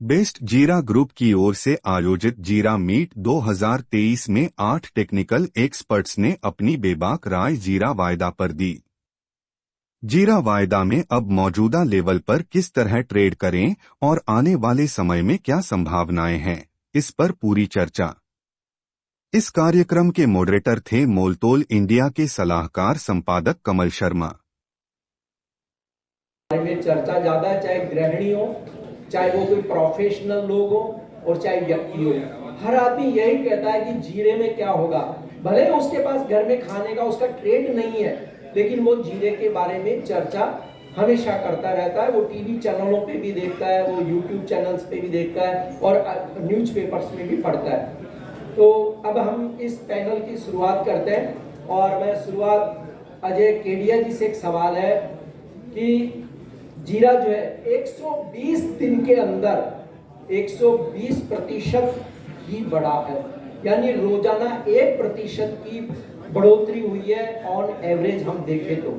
Best जीरा group की ओर से आयोजित जीरा मीट 2023 में 8 टेक्निकल एक्सपर्ट्स ने अपनी बेबाक राय जीरा वायदा पर दी। जीरा वायदा में अब मौजूदा लेवल पर किस तरह ट्रेड करें और आने वाले समय में क्या संभावनाएं हैं, इस पर पूरी चर्चा। इस कार्यक्रम के मॉडरेटर थे मोलतोल इंडिया के सलाहकार संपादक कमल शर्मा। में चर्चा ज्यादा है, चाहे गृहिणी हो, चाहे वो कोई प्रोफेशनल लोग हो और चाहे व्यक्ति हो। हर आदमी यही कहता है कि जीरे में क्या होगा। भले उसके पास घर में खाने का उसका ट्रेड नहीं है, लेकिन वो जीरे के बारे में चर्चा हमेशा करता रहता है। वो टीवी चैनलों पे भी देखता है, वो यूट्यूब चैनल्स पे भी देखता है और न्यूज़पेपर्स में भी पढ़ता है। तो अब हम इस पैनल की शुरुआत करते हैं और मैं शुरुआत अजय केडिया जी से एक सवाल है कि जीरा जो है 120 दिन के अंदर 120% ही बढ़ा है, यानी रोजाना 1% की बढ़ोतरी हुई है ऑन एवरेज हम देखें तो।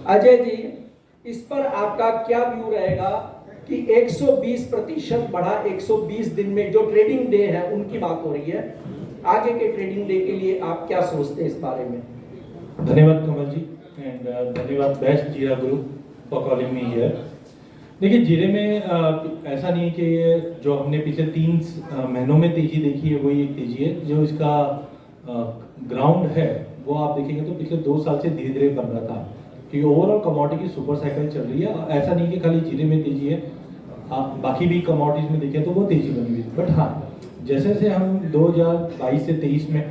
अजय जी, इस पर आपका क्या व्यू रहेगा कि 120% बढ़ा 120 दिन में, जो ट्रेडिंग डे है उनकी बात हो रही है, आगे के ट्रेडिंग डे के लिए आप क्या सोचते हैं इस बारे में? धन्यवाद कमल जी एंड धन्यवाद बेस्ट जीरा group for calling me here. देखिए, जीरे में ऐसा नहीं है कि ये जो हमने पिछले 3 महीनों में तेजी देखी है वही एक तेजी है। जो इसका ग्राउंड है वो आप देखेंगे तो पिछले 2 साल से धीरे धीरे बन रहा था कि ओवरऑल कमोडिटी की सुपर साइकिल चल रही है। ऐसा नहीं कि खाली जीरे में तेजी है, आप बाकी भी कमोडिटीज में देखें तो वो तेजी बनी हुई है। बट हाँ, जैसे जैसे हम 2022 से 23 में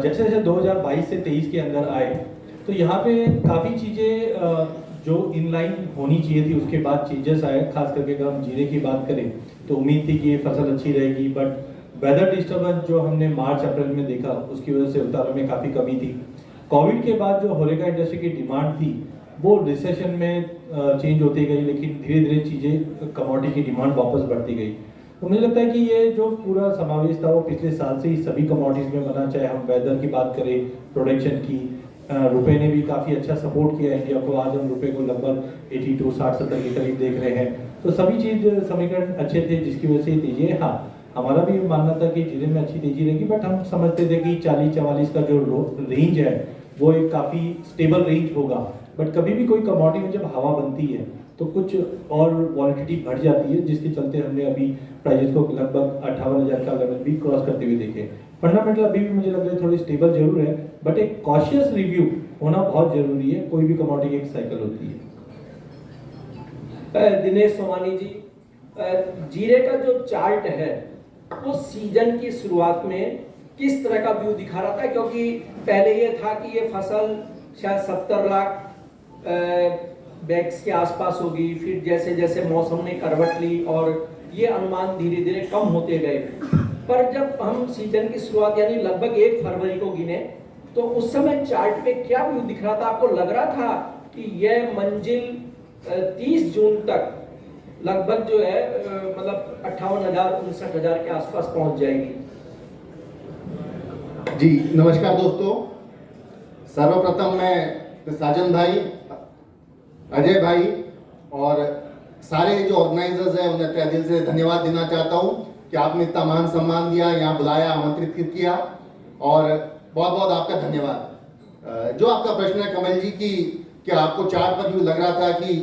जैसे जैसे 2022 से 23 के अंदर आए तो यहाँ पे काफ़ी चीज़ें जो इनलाइन होनी चाहिए थी उसके बाद चेंजेस आए। खास करके अगर हम जीरे की बात करें तो उम्मीद थी कि ये फसल अच्छी रहेगी, बट वेदर डिस्टर्बेंस जो हमने मार्च अप्रैल में देखा उसकी वजह से उतारों में काफ़ी कमी थी। कोविड के बाद जो होरेका इंडस्ट्री की डिमांड थी वो रिसेशन में चेंज होती गई, लेकिन धीरे धीरे चीज़ें कमोडिटी की डिमांड वापस बढ़ती गई। तो मुझे लगता है कि ये जो पूरा समावेश था वो पिछले साल से ही सभी कमोडिटीज में बना, चाहे हम वेदर की बात करें, प्रोडक्शन की। रुपए ने भी काफ़ी अच्छा सपोर्ट किया इंडिया को। आज हम रुपए को लगभग 82, 60, 70 के करीब देख रहे हैं। तो सभी चीज़ समीकरण अच्छे थे जिसकी वजह से तेजी है। हाँ, हमारा भी मानना था कि जीरे में अच्छी तेजी रहेगी, बट हम समझते थे कि 40-44 का जो रेंज है वो एक काफ़ी स्टेबल रेंज होगा। बट कभी भी कोई कमोडिटी में जब हवा बनती है तो कुछ और वॉलिटिलिटी बढ़ जाती है, जिसके चलते हमने अभी प्राइजेस को लगभग 58,000 का लेवल भी क्रॉस करते हुए देखे। फंडामेंटल अभी भी मुझे लग रहा है थोड़ी स्टेबल जरूर है, बट एक कॉशियस रिव्यू होना बहुत जरूरी है। कोई भी कमोडिटी की एक साइकिल होती है। दिनेश सोमानी जी, जीरे का जो चार्ट है वो सीजन की शुरुआत में किस तरह का व्यू दिखा रहा था? क्योंकि पहले ये था कि ये फसल शायद 70 लाख बैग्स के आसपास होगी, फिर जैसे जैसे मौसम ने करवट ली और ये अनुमान धीरे धीरे कम होते गए। पर जब हम सीजन की शुरुआत यानी लगभग 1 फरवरी को गिने तो उस समय चार्ट पे क्या व्यू दिख रहा था? आपको लग रहा था कि यह मंजिल 30 जून तक लगभग जो है मतलब 58,000, 59,000 के आसपास पहुंच जाएगी? जी नमस्कार दोस्तों, सर्वप्रथम मैं साजन भाई, अजय भाई और सारे जो ऑर्गेनाइजर्स हैं उन्हें तहे दिल से धन्यवाद देना चाहता हूं कि आपने इतना मान सम्मान दिया, यहाँ बुलाया, आमंत्रित किया और बहुत बहुत आपका धन्यवाद। जो आपका प्रश्न है कमल जी की क्या आपको चार्ट पर भी लग रहा था कि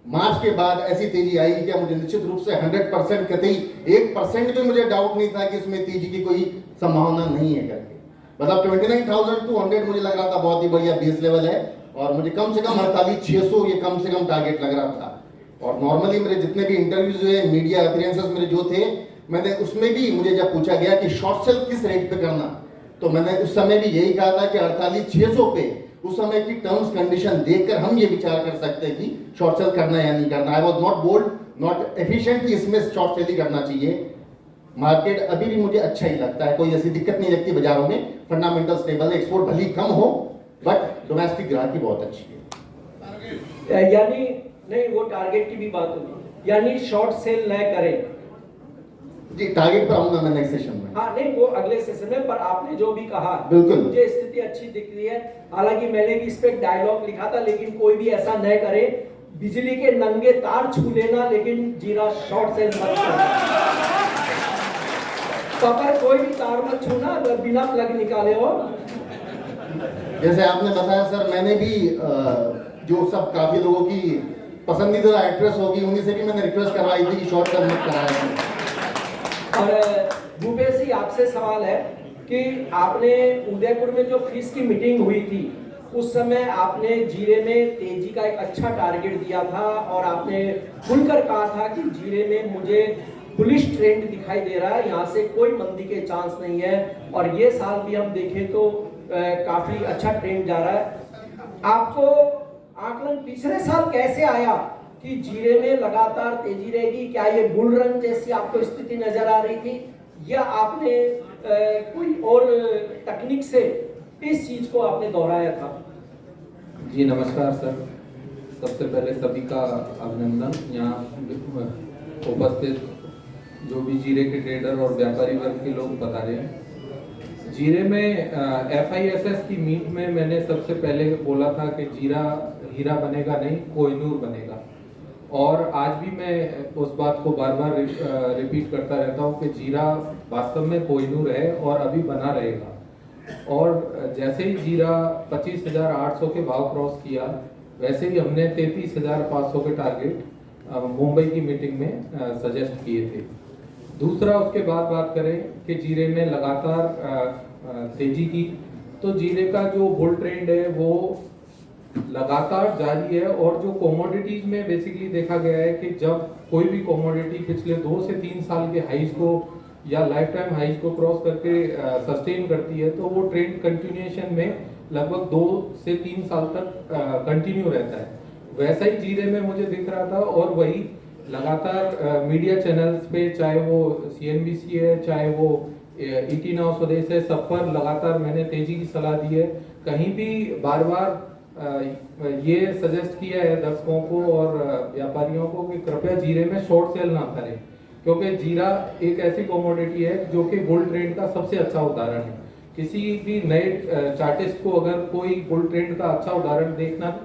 मार्च के बाद ऐसी तेजी आएगी क्या? मुझे निश्चित रूप से 100% कतई 1% भी मुझे डाउट नहीं था कि इसमें तेजी की कोई संभावना नहीं है करके। मतलब 29,200 मुझे लग रहा था बहुत ही बढ़िया बेस लेवल है और मुझे कम से कम 48,600 ये कम से कम टारगेट लग रहा था। और नॉर्मली मेरे जितने भी इंटरव्यूज हुए, मीडिया अपीयरेंसेस मेरे जो थे, मैंने उसमें भी मुझे जब पूछा गया कि शॉर्ट सेल किस रेट पे करना, तो मैंने उस समय भी यही कहा था कि 48,600 पे उस समय की टर्म्स कंडीशन देखकर हम ये विचार कर सकते हैं कि शॉर्ट सेल करना या नहीं करना। I was not bold, not efficient कि इसमें शॉर्ट सेल ही करना चाहिए। मार्केट अभी भी मुझे अच्छा ही लगता है, कोई ऐसी दिक्कत नहीं लगती बाजारों में, फंडामेंटल स्टेबल है, एक्सपोर्ट भले कम हो बट डोमेस्टिक ग्राहकी बहुत अच्छी है। यानी नहीं, वो टारगेट की भी बात होगी, यानी शॉर्ट सेल न करें। जी टारगेट पर आऊंगा मैं नेक्स्ट सेशन में। में। हाँ नहीं, वो अगले सेशन में, पर आपने जो भी कहा बिल्कुल। मुझे स्थिति अच्छी दिख रही है। हालांकि मैंने भी इस पे डायलॉग लिखा था, लेकिन कोई भी ऐसा न करे, बिजली के नंगे तार छू लेना लेकिन जीरा शॉर्ट सेल मत करना। पर कोई भी तार मत छूना बिना प्लग निकाले हो। जैसे आपने बताया सर, मैंने भी जो सब काफी लोगों की पसंदीदा एक्ट्रेस होगी उन्हीं से भी मैंने रिक्वेस्ट करवाई थी कि शॉर्ट फिल्म मत कराया। और भूपेश जी, आपसे सवाल है कि आपने उदयपुर में जो फीस की मीटिंग हुई थी उस समय आपने जीरे में तेजी का एक अच्छा टारगेट दिया था और आपने खुलकर कहा था कि जीरे में मुझे बुलिश ट्रेंड दिखाई दे रहा है, यहाँ से कोई मंदी के चांस नहीं है। और ये साल भी हम देखें तो काफी अच्छा ट्रेंड जा रहा है। आपको आकलन पिछले साल कैसे आया कि जीरे में लगातार तेजी रहेगी? क्या ये बुल रन जैसी आपको स्थिति नजर आ रही थी, या आपने कोई और तकनीक से इस चीज को आपने दोहराया था? जी नमस्कार सर, सबसे पहले सभी का अभिनंदन। यहाँ उपस्थित जो भी जीरे के ट्रेडर और व्यापारी वर्ग के लोग बता रहे हैं, जीरे में FISS की मीट में मैंने सबसे पहले बोला था कि जीरा हीरा बनेगा नहीं, कोहिनूर बनेगा। और आज भी मैं उस बात को बार बार रिपीट करता रहता हूँ कि जीरा वास्तव में कोहिनूर है और अभी बना रहेगा। और जैसे ही जीरा 25,800 के भाव क्रॉस किया, वैसे ही हमने 33,500 के टारगेट मुंबई की मीटिंग में सजेस्ट किए थे। दूसरा, उसके बाद बात करें कि जीरे में लगातार तेजी की, तो जीरे का जो बुल ट्रेंड है वो लगातार जारी है। और जो कमोडिटीज में बेसिकली देखा गया है कि जब कोई भी कमोडिटी पिछले 2 से 3 साल के हाईज को या लाइफ टाइम हाईज को क्रॉस करके सस्टेन करती है, तो वो ट्रेंड कंटिन्यूएशन में लगभग 2 से 3 साल तक कंटिन्यू रहता है। वैसा ही जीरे में मुझे दिख रहा था, और वही लगातार मीडिया चैनल्स पे, चाहे वो CNBC है, चाहे वो ET नाउ स्वदेश है, सब पर लगातार मैंने तेजी की सलाह दी है। कहीं भी बार बार ये सजेस्ट किया है दर्शकों को और व्यापारियों को कि कृपया जीरे में शॉर्ट सेल ना करें, क्योंकि जीरा एक ऐसी कमोडिटी है जो कि बुल ट्रेंड का सबसे अच्छा उदाहरण है। किसी भी नए चार्टिस्ट को अगर कोई बुल ट्रेंड का अच्छा उदाहरण देखना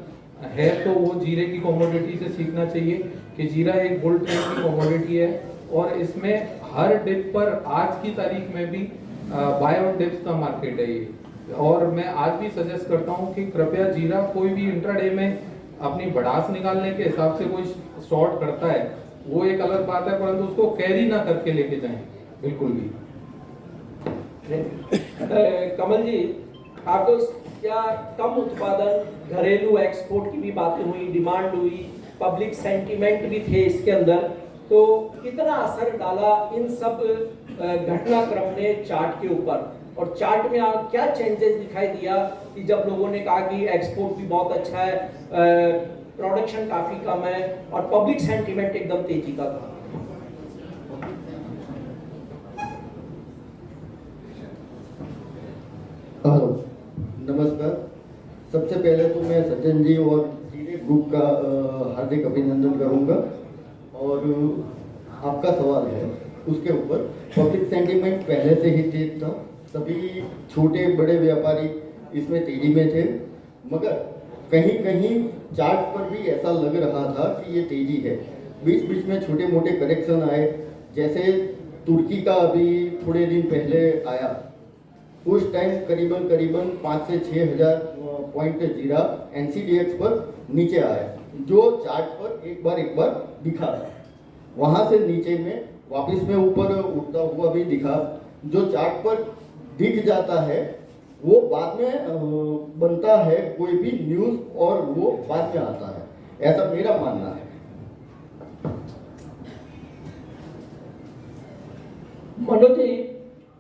है तो वो जीरे की कमोडिटी से सीखना चाहिए कि जीरा एक बुल ट्रेंड की कमोडिटी है, और इसमें हर डिप पर आज की तारीख में भी बाय ऑन डिप्स का मार्केट है ये। और मैं आज भी सजेस्ट करता हूं कि कृपया जीरा कोई भी इंट्राडे में अपनी बढ़ास निकालने के हिसाब से कोई शॉर्ट करता है, वो एक अलग बात है, परंतु उसको कैरी ना करके लेके जाएं बिल्कुल भी। कमल जी, आपको क्या कम उत्पादन, घरेलू एक्सपोर्ट की भी बातें हुई, डिमांड हुई, पब्लिक सेंटीमेंट भी थे इसके अंदर, तो कितना असर डाला इन सब घटनाक्रम ने चार्ट के ऊपर? और चार्ट में आप क्या चेंजेस दिखाई दिया कि जब लोगों ने कहा कि एक्सपोर्ट भी बहुत अच्छा है, प्रोडक्शन काफी कम है, और पब्लिक सेंटीमेंट एकदम तेजी का था? नमस्कार। सबसे पहले तो मैं सज्जन जी और जीरे ग्रुप का हार्दिक अभिनंदन करूंगा। और आपका सवाल है उसके ऊपर, पब्लिक सेंटीमेंट पहले से ही तेज था, सभी छोटे बड़े व्यापारी इसमें तेजी में थे, मगर कहीं कहीं चार्ट पर भी ऐसा लग रहा था कि ये तेजी है। बीच बीच में छोटे मोटे करेक्शन आए, जैसे तुर्की का अभी थोड़े दिन पहले आया, उस टाइम करीबन 5 से 6 हज़ार पॉइंट जीरा NCDX पर नीचे आया, जो चार्ट पर एक बार दिखा था। वहां से नीचे में वापस में ऊपर उठता हुआ भी दिखा। जो चार्ट पर दिख जाता है वो बाद में बनता है कोई भी न्यूज, और वो बाद में आता है, ऐसा मेरा मानना है। मनोज जी,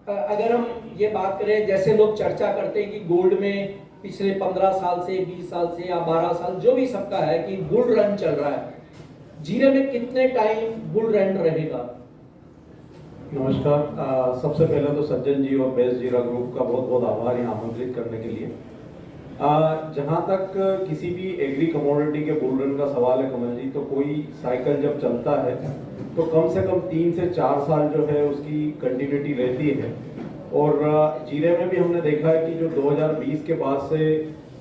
अगर हम ये बात करें, जैसे लोग चर्चा करते हैं कि गोल्ड में पिछले 15 साल से, 20 साल से या 12 साल जो भी सबका है कि बुल रन चल रहा है, जीरे में कितने टाइम बुल रन रहेगा? नमस्कार। सबसे पहले तो सज्जन जी और बेस्ट जीरा ग्रुप का बहुत बहुत आभार यहाँ आमंत्रित करने के लिए। जहाँ तक किसी भी एग्री कमोडिटी के बुल रन का सवाल है कमल जी, तो कोई साइकिल जब चलता है तो कम से कम 3 से 4 साल जो है उसकी कंटिन्यूटी रहती है। और जीरे में भी हमने देखा है कि जो 2020 के बाद से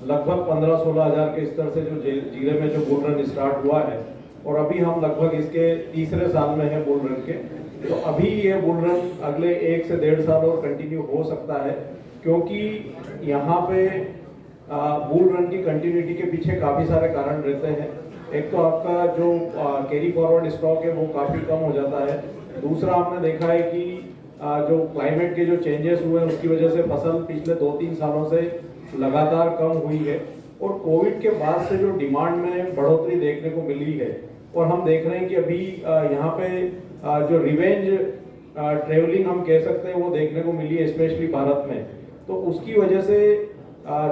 लगभग 15-16 हज़ार के स्तर से जो जीरे में जो बुल रन स्टार्ट हुआ है और अभी हम लगभग इसके तीसरे साल में है बुल रन के। तो अभी ये बुल रन अगले 1 से 1.5 साल और कंटिन्यू हो सकता है, क्योंकि यहाँ पे बुल रन की कंटिन्यूटी के पीछे काफ़ी सारे कारण रहते हैं। एक तो आपका जो कैरी फॉरवर्ड स्टॉक है वो काफ़ी कम हो जाता है। दूसरा हमने देखा है कि जो क्लाइमेट के जो चेंजेस हुए हैं उसकी वजह से फसल पिछले 2-3 सालों से लगातार कम हुई है। और कोविड के बाद से जो डिमांड में बढ़ोतरी देखने को मिली है, और हम देख रहे हैं कि अभी यहाँ पे जो रिवेंज ट्रेवलिंग हम कह सकते हैं वो देखने को मिली है, स्पेशली भारत में। तो उसकी वजह से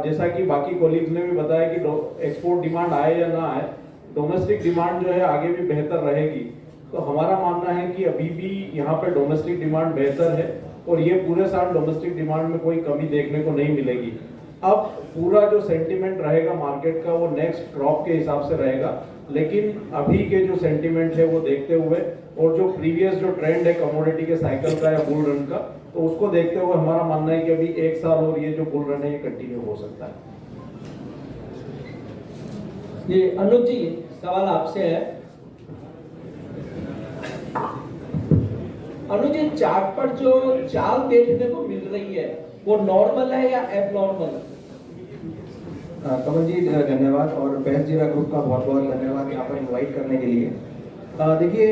जैसा कि बाकी कोलीग्स ने भी बताया कि एक्सपोर्ट डिमांड आए या ना आए, डोमेस्टिक डिमांड जो है आगे भी बेहतर रहेगी। तो हमारा मानना है कि अभी भी यहाँ पे डोमेस्टिक डिमांड बेहतर है और ये पूरे साल डोमेस्टिक डिमांड में कोई कमी देखने को नहीं मिलेगी। अब पूरा जो सेंटिमेंट रहेगा मार्केट का वो नेक्स्ट क्रॉप के हिसाब से रहेगा, लेकिन अभी के जो सेंटिमेंट है वो देखते हुए और जो प्रीवियस जो ट्रेंड है कमोडिटी के साइकिल का या बुल रन का, तो उसको देखते हुए हमारा मानना है कि अभी 1 साल और ये जो बुल रन है ये कंटिन्यू हो सकता है। ये अनुज जी सवाल आपसे है। अनुज जी, चार्ट पर जो चाल देखने को मिल रही है वो नॉर्मल है या एबनॉर्मल? कमल जी धन्यवाद, और बेस्ट जीरा ग्रुप का बहुत बहुत धन्यवाद यहाँ पर इनवाइट करने के लिए। देखिए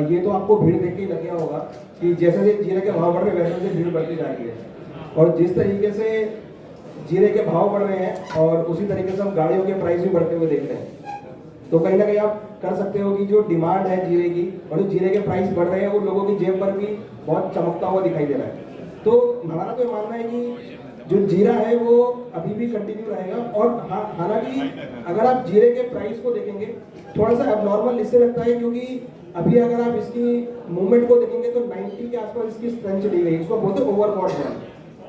ये तो आपको भीड़ देख के लग गया होगा कि जैसे जैसे जीरे के भाव बढ़ रहे हैं वैसे वैसे भीड़ बढ़ती जा रही है, और जिस तरीके से जीरे के भाव बढ़ रहे हैं और उसी तरीके से हम गाड़ियों के प्राइस भी बढ़ते हुए देख रहे हैं। तो कहीं ना कहीं आप कर सकते हो कि जो डिमांड है जीरे की और जो जीरे के प्राइस बढ़ रहे हैं वो लोगों की जेब पर भी बहुत चमकता हुआ दिखाई दे रहा है। तो हमारा तो मानना है कि जो जीरा है वो अभी भी कंटिन्यू रहेगा। और हालांकि अगर आप जीरे के प्राइस को देखेंगे थोड़ा सा एबनॉर्मल इससे लगता है, क्योंकि अभी अगर आप इसकी मूवमेंट को देखेंगे तो 90 के आसपास इसकी स्ट्रेंथ चली गई, इसको बोलते हैं ओवरबॉट जोन।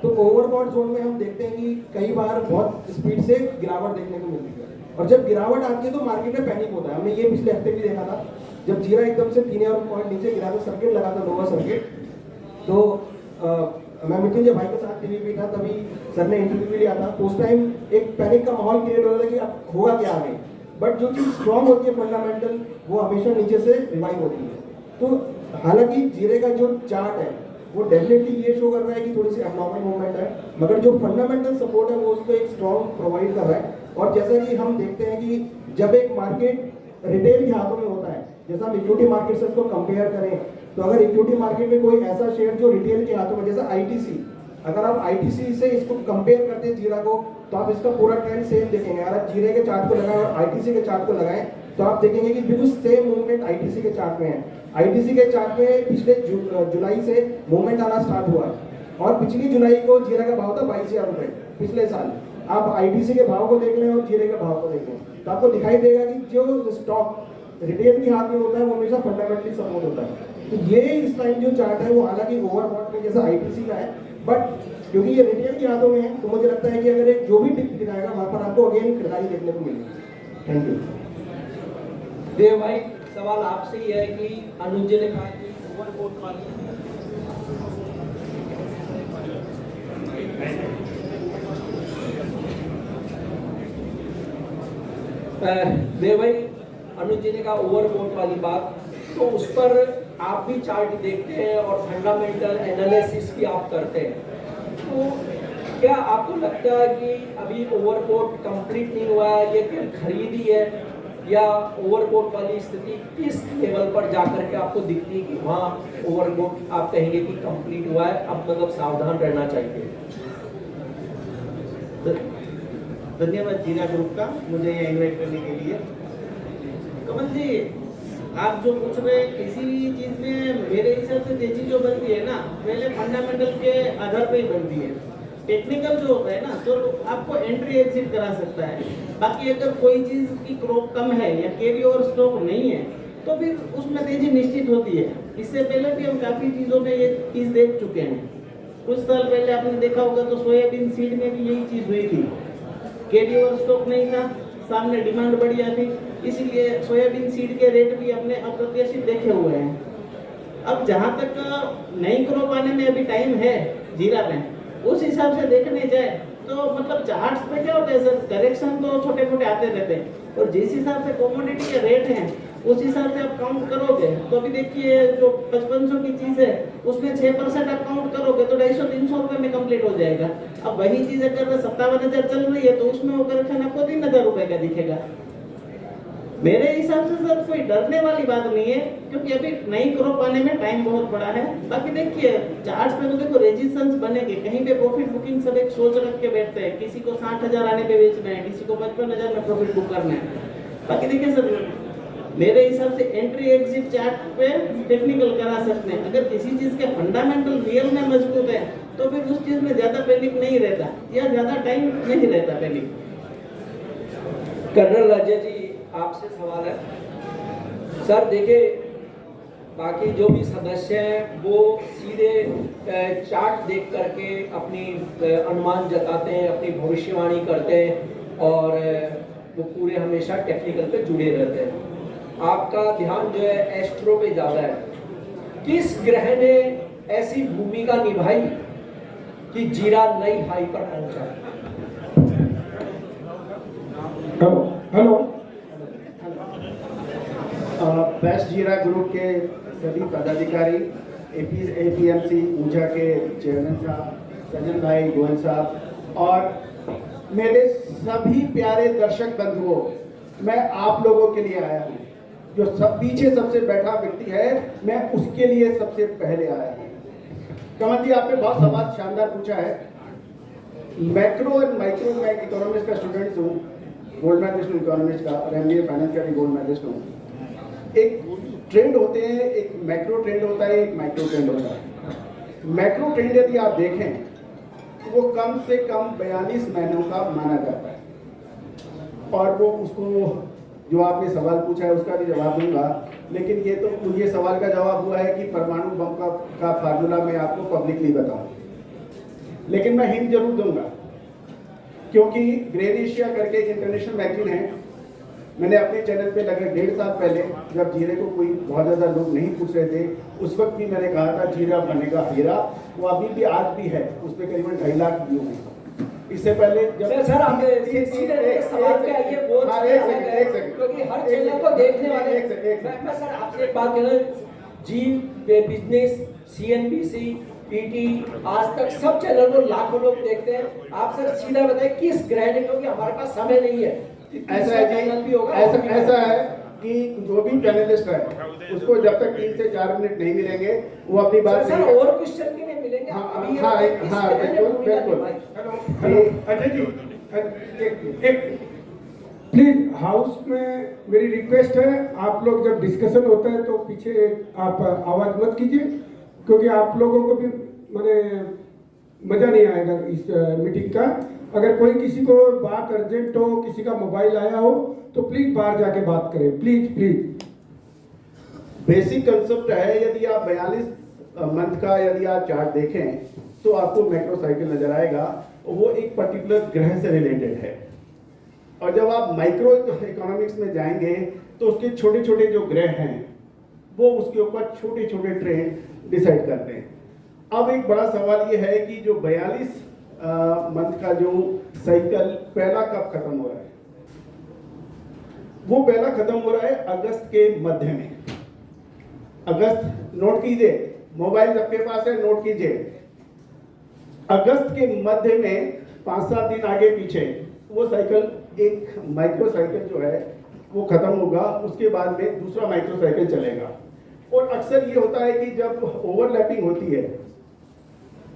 तो ओवरबॉट जोन में हम देखते हैं कि कई बार बहुत स्पीड से गिरावट देखने को मिलती है, और जब गिरावट आती है तो मार्केट में पैनिक होता है। हमने ये पिछले हफ्ते भी देखा था, जब जीरा एकदम से 3 पॉइंट नीचे गिरा था, सर्किट लगा था लोअर सर्किट, तो मैं मृत्युंजय भाई के साथ टीवी पे था, तभी सर ने इंटरव्यू भी लिया था। तो उस टाइम एक पैनिक का माहौल क्रिएट हो रहा था कि अब होगा क्या आगे, बट जो चीज़ स्ट्रॉन्ग होती है फंडामेंटल वो हमेशा नीचे से रिवाइव होती है। तो हालांकि जीरे का जो चार्ट है वो डेफिनेटली ये शो कर रहा है कि थोड़ी सी एबनॉर्मल मूवमेंट है, मगर जो फंडामेंटल सपोर्ट है वो उसको एक स्ट्रॉन्ग प्रोवाइड कर रहा है। और जैसा कि हम देखते हैं कि जब एक मार्केट रिटेल के हाथों में होता है, जैसा हम इक्विटी मार्केट से उसको कंपेयर करें, तो अगर इक्विटी मार्केट में कोई ऐसा शेयर जो रिटेल के हाथों में, जैसा आईटीसी, अगर आप आईटीसी से इसको कंपेयर करते हैं जीरा को, तो आप इसका पूरा ट्रेंड सेम देखेंगे। अगर आप जीरे के चार्ट को लगाएं और आईटीसी के चार्ट को लगाएं तो आप देखेंगे कि बिल्कुल सेम मूवमेंट आईटीसी के चार्ट में है। आईटीसी के चार्ट में पिछले जुलाई से मूवमेंट आना स्टार्ट हुआ है, और पिछली जुलाई को जीरा का भाव था 22,000 रुपये पिछले साल। आप आईटीसी के भाव को देख लें और जीरे के भाव को देख लें तो आपको दिखाई देगा कि जो स्टॉक रिटेल के हाथ में होता है वो हमेशा फंडामेंटली सपोर्ट होता है। तो ये इस टाइम जो चार्ट है वो हालांकि ओवरबॉट में जैसा आईटीसी का है, बट क्योंकि ये रिटेल के हाथों में है तो मुझे लगता है कि अगर एक जो भी टिप दिखाएगा वहां पर आपको अगेन खरीदारी देखने को मिलेगी। Thank you. देव भाई सवाल आपसे ही है कि अनुज जी ने कहा कि ओवरबॉट वाली देव भाई अनुज जी ने कहा ओवरबॉट वाली बात, तो उस पर आप भी चार्ट देखते हैं और फंडामेंटल एनालिसिस भी आप करते हैं, तो क्या आपको लगता है कि अभी ओवरबॉट कंप्लीट नहीं हुआ है, ये केवल खरीदी है, या ओवरबॉट वाली स्थिति किस लेवल पर जाकर के आपको दिखती है कि वहाँ ओवरबॉट आप कहेंगे कि कंप्लीट हुआ है, अब मतलब सावधान रहना चाहिए? धन्यवाद जीरा ग्रुप का मुझे यहाँ इन्वाइट करने के लिए। कमल जी, आप जो पूछ रहे हैं किसी भी चीज़ में मेरे हिसाब से तेजी जो बनती है ना, पहले फंडामेंटल के आधार पे ही बनती है। टेक्निकल जो होता है ना तो आपको एंट्री एग्जिट करा सकता है, बाकी अगर कोई चीज़ की क्रॉप कम है या कैरी ओवर स्टॉक नहीं है तो फिर उसमें तेजी निश्चित होती है। इससे पहले भी हम काफ़ी चीज़ों में ये चीज़ देख चुके हैं। कुछ साल पहले आपने देखा होगा तो सोयाबीन सीड में भी यही चीज़ हुई थी, कैरी ओवर स्टॉक नहीं था, सामने डिमांड बढ़िया थी, इसीलिए सोयाबीन सीड के रेट भी अपने अप्रत्याशित देखे हुए हैं। अब जहाँ तक नई क्रॉप आने में अभी टाइम है जीरा में, उस हिसाब से देखने जाए तो मतलब चार्ट्स पे क्या होता है सर, करेक्शन तो छोटे मोटे आते रहते हैं, और जिस हिसाब से कमोडिटी के रेट हैं उस हिसाब से आप काउंट करोगे तो अभी देखिए जो 5500 की चीज़ है उसमें 6% आप काउंट करोगे तो 250-300 रुपये में कंप्लीट हो जाएगा। अब वही चीज़ अगर 57,000 चल रही है तो उसमें वो करेक्शन आपको 3,000 रुपये का दिखेगा। मेरे हिसाब से सर कोई डरने वाली बात नहीं है, क्योंकि अभी नई क्रॉप आने में टाइम बहुत बड़ा है। बाकी देखिए चार्ट्स पे तो देखो रेजिस्टेंस बनेंगे, कहीं पे प्रॉफिट बुकिंग सब एक सोच रख के बैठते हैं, किसी को 60,000 आने पे बेचना है, किसी को 55,000 में प्रॉफिट बुक करना है। बाकी देखिए सर मेरे हिसाब से एंट्री एग्जिट चार्ट पे टेक्निकल करा सकते हैं। अगर किसी चीज के फंडामेंटल रियल में मजबूत है तो फिर उस चीज में ज्यादा पैनिक नहीं रहता या ज्यादा टाइम नहीं रहता पैनिक। कर्नल अजय जी आपसे सवाल है सर। देखिए बाकी जो भी सदस्य हैं वो सीधे चार्ट देख करके अपनी अनुमान जताते हैं, अपनी भविष्यवाणी करते हैं और वो पूरे हमेशा टेक्निकल पे जुड़े रहते हैं। आपका ध्यान जो है एस्ट्रो पे ज़्यादा है। किस ग्रह ने ऐसी भूमिका निभाई कि जीरा नई हाई पर पहुंचा? हेलो बेस्ट जीरा ग्रुप के सभी पदाधिकारी, एपीएमसी ऊंझा के चेयरमैन साहब, सजन भाई, गोयल साहब और मेरे सभी प्यारे दर्शक बंधुओं, मैं आप लोगों के लिए आया हूँ। जो सब पीछे सबसे बैठा व्यक्ति है मैं उसके लिए सबसे पहले आया हूँ। कमल जी आपने बहुत सवाल शानदार पूछा है। मैक्रो और माइक्रो मैं इकोनॉमिक्स का स्टूडेंट हूँ, गोल्ड मेडलिस्ट हूँ इकोनॉमिक्स का और एमबीए फाइनेंस का भी गोल्ड मेडलिस्ट हूँ। एक ट्रेंड होते हैं, एक मैक्रो ट्रेंड होता है, एक माइक्रो ट्रेंड होता है। मैक्रो ट्रेंड यदि आप देखें तो वो कम से कम 42 महीनों का माना जाता है और वो उसको जो आपने सवाल पूछा है उसका भी जवाब दूंगा, लेकिन ये तो मुझे सवाल का जवाब हुआ है कि परमाणु बम का फार्मूला मैं आपको पब्लिकली बताऊं, लेकिन मैं हिंट जरूर दूंगा क्योंकि ग्रेन एशिया करके एक इंटरनेशनल मैगजीन है। मैंने अपने चैनल पे लगभग 1.5 साल पहले जब जीरे को कोई बहुत ज़्यादा लोग नहीं पूछ रहे थे उस वक्त भी मैंने कहा था जीरा बनेगा हीरा, वो अभी भी आज भी है, उस पर करीबन 2.5 लाख व्यू हैं। इससे पहले जब सर आप सीधे सवाल पे आइए, वो क्योंकि हर चैनल को देखने वाले मैं सर आपसे एक बात कहना, जी बिजनेस, सीएनबीसी, पीटी, आज तक सब चैनल को लाखों लोग देखते हैं। आप सर सीधा बताएं किस ग्रह ने, क्योंकि हमारे पास समय नहीं है। ऐसा है जी, ऐसा है कि जो भी पैनलिस्ट है उसको जब तक 3 से 4 मिनट नहीं मिलेंगे वो अपनी बात सर और क्वेश्चन के लिए मिलेंगे। बिल्कुल। अजय जी एक प्लीज हाउस में मेरी रिक्वेस्ट है, आप लोग जब डिस्कशन होता है तो पीछे आप आवाज मत कीजिए, क्योंकि आप लोगों को भी मैंने मजा नहीं आएगा इस मीटिंग का। अगर कोई किसी को बात अर्जेंट हो, किसी का मोबाइल आया हो तो प्लीज बाहर जाके बात करें, प्लीज। बेसिक कंसेप्ट है, यदि आप 42 मंथ का यदि आप चार्ट देखें तो आपको मैक्रो साइकिल नजर आएगा, वो एक पर्टिकुलर ग्रह से रिलेटेड है। और जब आप माइक्रो इकोनॉमिक्स में जाएंगे तो उसके छोटे छोटे जो ग्रह हैं वो उसके ऊपर छोटे छोटे ट्रेंड डिसाइड करते हैं। अब एक बड़ा सवाल ये है कि जो 42 मंथ का जो साइकिल पहला कब खत्म हो रहा है? वो पहला खत्म हो रहा है अगस्त के मध्य में। अगस्त नोट कीजिए, मोबाइल सबके पास है, नोट कीजिए। अगस्त के मध्य में 5-7 दिन आगे पीछे वो साइकिल, एक माइक्रो साइकिल जो है वो खत्म होगा, उसके बाद में दूसरा माइक्रो साइकिल चलेगा। और अक्सर ये होता है कि जब ओवरलैपिंग होती है,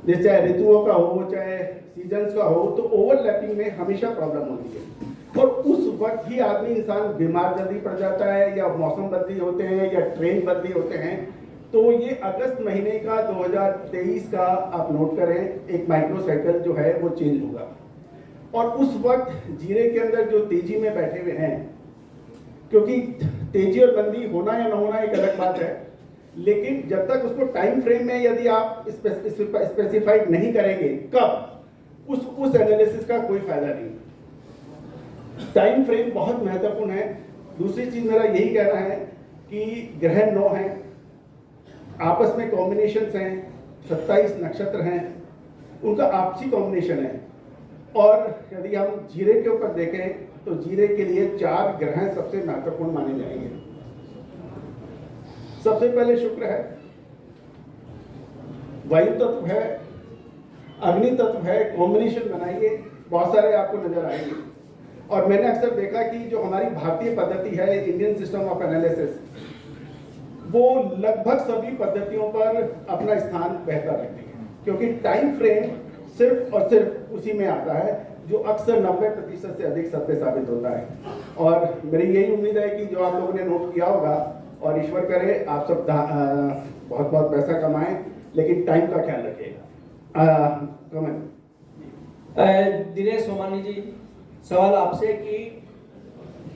जैसे चाहे ऋतुओं का हो चाहे सीजन्स का हो, तो ओवरलैपिंग में हमेशा प्रॉब्लम होती है और उस वक्त ही आदमी इंसान बीमार जल्दी पड़ जाता है, या मौसम बदली होते हैं या ट्रेन बदली होते हैं। तो ये अगस्त महीने का 2023 का आप नोट करें, एक माइक्रो साइकिल जो है वो चेंज होगा। और उस वक्त जीरे के अंदर जो तेजी में बैठे हुए हैं, क्योंकि तेजी और मंदी होना या ना होना एक अलग बात है, लेकिन जब तक उसको टाइम फ्रेम में यदि आप स्पेसिफाइड नहीं करेंगे कब, उस एनालिसिस का कोई फायदा नहीं। टाइम फ्रेम बहुत महत्वपूर्ण है। दूसरी चीज मेरा यही कहना है कि ग्रह 9 है, आपस में कॉम्बिनेशंस हैं, 27 नक्षत्र हैं, उनका आपसी कॉम्बिनेशन है। और यदि हम जीरे के ऊपर देखें तो जीरे के लिए 4 ग्रह सबसे महत्वपूर्ण माने जाएंगे। सबसे पहले शुक्र है, वायु तत्व है, अग्नि तत्व है, कॉम्बिनेशन बनाइए, बहुत सारे आपको नजर आएंगे। और मैंने अक्सर देखा कि जो हमारी भारतीय पद्धति है, इंडियन सिस्टम ऑफ एनालिसिस, वो लगभग सभी पद्धतियों पर अपना स्थान बेहतर रखती है, क्योंकि टाइम फ्रेम सिर्फ और सिर्फ उसी में आता है जो अक्सर 90% से अधिक सत्य साबित होता है। और मेरी यही उम्मीद है कि जो आप लोगों ने नोट किया होगा, और ईश्वर करे आप सब बहुत बहुत पैसा कमाएं, लेकिन टाइम का ख्याल रखिएगा। दिनेश सोमानी जी, सवाल आपसे कि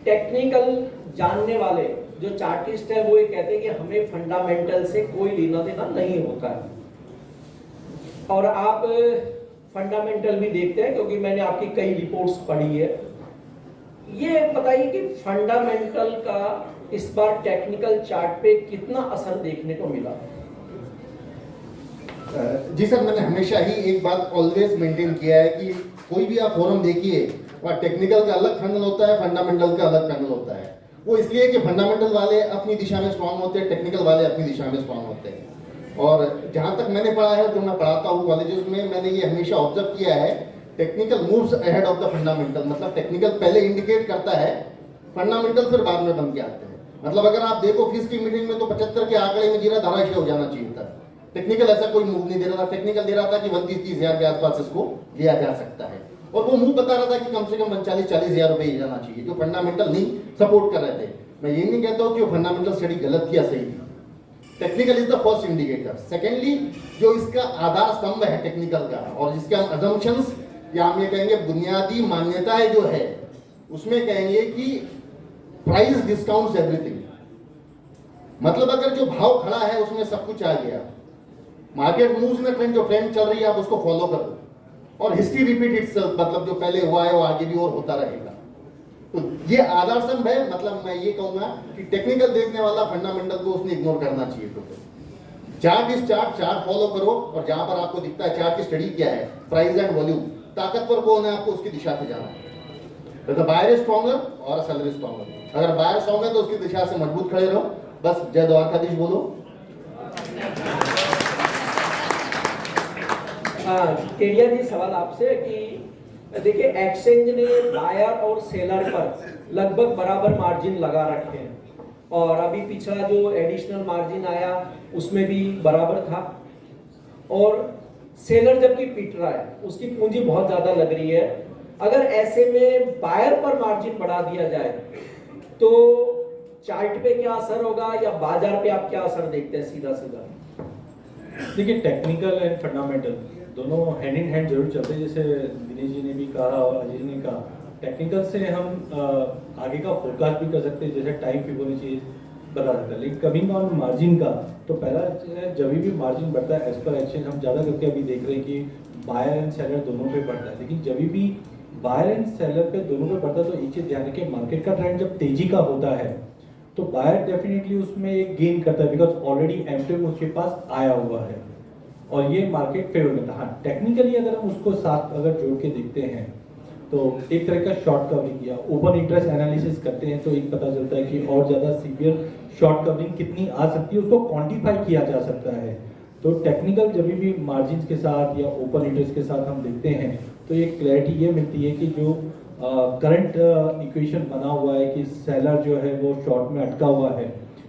टेक्निकल जानने वाले जो चार्टिस्ट है वो ये कहते हैं कि हमें फंडामेंटल से कोई लेना देना नहीं होता है, और आप फंडामेंटल भी देखते हैं क्योंकि मैंने आपकी कई रिपोर्ट्स पढ़ी है। ये बताइए कि फंडामेंटल का इस बार टेक्निकल चार्ट पे कितना असर देखने को मिला? जी सर, मैंने हमेशा ही एक बात ऑलवेज मेंटेन किया है कि कोई भी आप फोरम देखिए, वहाँ टेक्निकल का अलग पैनल होता है, फंडामेंटल का अलग पैनल होता है। वो इसलिए कि फंडामेंटल वाले अपनी दिशा में स्ट्रांग होते हैं, टेक्निकल वाले अपनी दिशा में स्ट्रांग होते हैं। और जहाँ तक मैंने पढ़ा है, जो मैं पढ़ाता हूँ कॉलेजेस में, मैंने ये हमेशा ऑब्जर्व किया है, technical moves ahead of the fundamental. मतलब टेक्निकल पहले इंडिकेट करता है, फंडामेंटल फिर बाद में बन के आते हैं। मतलब अगर आप देखो फीस की मीटिंग में तो 75 के आंकड़े में जीरा धाराशायी हो जाना चाहिए था। टेक्निकल ऐसा कोई मूव नहीं दे रहा था, टेक्निकल दे रहा था कि 29-30 हजार के आसपास इसको लिया जा सकता है, और वो मूव बता रहा था कि कम से कम 39-40 हजार रुपए जाना चाहिए, जो फंडामेंटल नहीं सपोर्ट कर रहे थे। मैं ये नहीं कहता हूँ कि वो फंडामेंटल स्टडी गलत थी या सही थी। Technical is the first indicator. Secondly, जो इसका आधार स्तंभ है टेक्निकल का, और जिसके हम अजम्पशंस या हम ये कहेंगे बुनियादी मान्यताएं जो है, उसमें कहेंगे कि प्राइस डिस्काउंट्स एवरीथिंग। मतलब अगर जो भाव खड़ा है उसमें सब कुछ आ गया, मार्केट मूव्स में ट्रेंड, जो ट्रेंड चल रही है आप उसको फॉलो करो, और हिस्ट्री रिपीट इटसेल्फ, मतलब जो पहले हुआ है वो आगे भी और होता रहेगा। तो ये आधार स्तंभ है। मतलब मैं ये कहूंगा कि टेक्निकल देखने वाला फंडामेंटल को उसने इग्नोर करना चाहिए। तो चार्ट इस चार्ट फॉलो करो, और जहां पर आपको दिखता है चार्ट की स्टडी क्या है, प्राइस एंड वॉल्यूम, ताकतवर कौन है, आपको उसकी दिशा से जाना है। तो बायर इज स्ट्रॉन्गर और सेलर इज स्ट्रॉन्गर। अगर बायर स्ट्रॉन्ग है तो उसकी दिशा से मजबूत खड़े रहो। बस जय द्वारकाधीश बोलो। केडिया जी, सवाल आपसे कि देखिए एक्सचेंज ने बायर और सेलर पर लगभग बराबर मार्जिन लगा रखे हैं, और अभी पिछला जो एडिशनल मार्जिन आया उसमें भी बराबर था, और सेलर जबकि पिट रहा है, उसकी पूंजी बहुत ज्यादा लग रही है। अगर ऐसे में बायर पर मार्जिन बढ़ा दिया जाए तो चार्ट पे क्या असर होगा, या बाजार पे आप क्या असर देखते हैं सीधा सीधा? देखिए, टेक्निकल एंड फंडामेंटल दोनों हैंड इन हैंड जरूर चलते हैं। जैसे दिनेश जी ने भी कहा और अजय जी ने कहा, टेक्निकल से हम आगे का फोरकास्ट भी कर सकते हैं, जैसे टाइम फिबोनाची बता सकते हैं। लेकिन कमिंग ऑन मार्जिन का, तो पहला जब भी मार्जिन बढ़ता है एज पर एक्सचेंज, हम ज़्यादा करके अभी देख रहे हैं कि बायर एंड सेलर दोनों पे बढ़ता है। लेकिन जब भी बायर एंड सेलर पे दोनों पे बढ़ता है तो एक चीज़ ध्यान रखिए, मार्केट का ट्रेंड जब तेजी का होता है तो बायर डेफिनेटली उसमें एक गेन करता है, बिकॉज ऑलरेडी एमटेम उसके पास आया हुआ है और ये मार्केट फेवर करता है। हाँ, टेक्निकली अगर हम उसको साथ अगर जोड़ के देखते हैं तो एक तरह का शॉर्ट कवरिंग किया, ओपन इंटरेस्ट एनालिसिस करते हैं तो एक पता चलता है कि और ज़्यादा सीवियर शॉर्ट कवरिंग कितनी आ सकती है, उसको क्वांटिफाई किया जा सकता है। तो टेक्निकल जब भी मार्जिन के साथ या ओपन इंटरेस्ट के साथ हम देखते हैं तो ये क्लैरिटी ये मिलती है कि जो करंट इक्वेशन बना हुआ है कि सेलर जो है वो शॉर्ट में अटका हुआ है,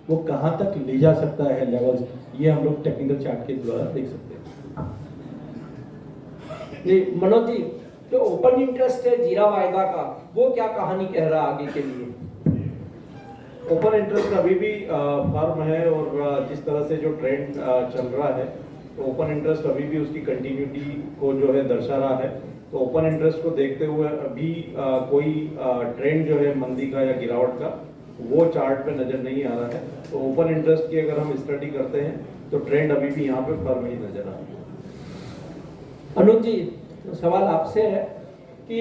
वो कहाँ तक ले जा सकता है लेवल्स, ये हम लोग टेक्निकल चार्ट के द्वारा देख सकते हैं। जी मनोज जी, जो ओपन इंटरेस्ट है जीरा वायदा का, वो क्या कहानी कह रहा है आगे के लिए? ओपन इंटरेस्ट अभी भी फर्म है, और जिस तरह से जो ट्रेंड चल रहा है तो ओपन इंटरेस्ट अभी भी उसकी कंटिन्यूटी को जो है दर्शा रहा है। तो ओपन इंटरेस्ट को देखते हुए अभी कोई ट्रेंड जो है मंदी का या गिरावट का वो चार्ट पे नज़र नहीं आ रहा है। तो ओपन इंटरेस्ट की अगर हम स्टडी करते हैं तो ट्रेंड अभी भी यहाँ पे फर्म ही नजर आ रहा है। अनुज जी, तो सवाल आपसे है कि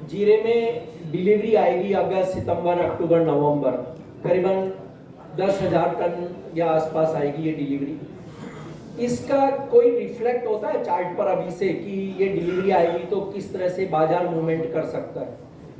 जीरे में डिलीवरी आएगी अगस्त, सितंबर, अक्टूबर, नवंबर, करीबन 10,000 टन या आसपास आएगी ये डिलीवरी। इसका कोई रिफ्लेक्ट होता है चार्ट पर अभी से कि ये डिलीवरी आएगी तो किस तरह से बाजार मूवमेंट कर सकता है?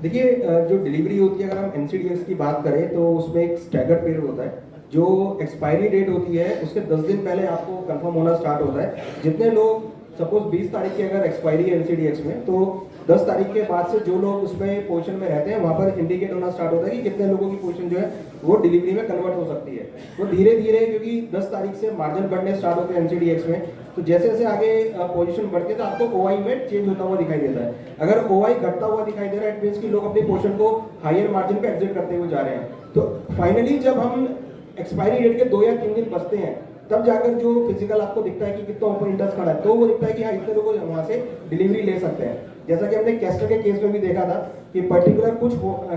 देखिए जो डिलीवरी होती है, अगर हम एनसीडीएक्स की बात करें तो उसमें एक स्टैगर्ड पीरियड होता है। जो एक्सपायरी डेट होती है उसके 10 दिन पहले आपको कंफर्म होना स्टार्ट होता है। जितने लोग सपोज 20 तारीख की अगर एक्सपायरी है एनसीडीएक्स में, तो 10 तारीख के बाद से जो लोग उसमें पोजीशन में रहते हैं वहाँ पर इंडिकेट होना स्टार्ट होता है कि कितने लोगों की पोजीशन जो है वो डिलीवरी में कन्वर्ट हो सकती है। तो धीरे धीरे, क्योंकि 10 तारीख से मार्जिन बढ़ने स्टार्ट होते हैं एनसीडीएक्स में, तो जैसे जैसे आगे पोजीशन बढ़ती है तो आपको ओआई में चेंज होता हुआ दिखाई देता है। अगर ओआई घटता हुआ दिखाई दे रहा है, इट मींस कि लोग अपनी पोजीशन को हायर मार्जिन पे एग्जिट करते हुए जा रहे हैं। तो फाइनली जब हम एक्सपायरी डेट के 2 या 3 दिन बचते हैं, तब जाकर जो फिजिकल आपको दिखता है कि कितना ओपन इंटरेस्ट खड़ा है, तो वो दिखता है कि हाँ इतने लोग वहाँ से डिलीवरी ले सकते हैं। जैसा कि हमने कैस्टर के केस में भी देखा था कि पर्टिकुलर कुछ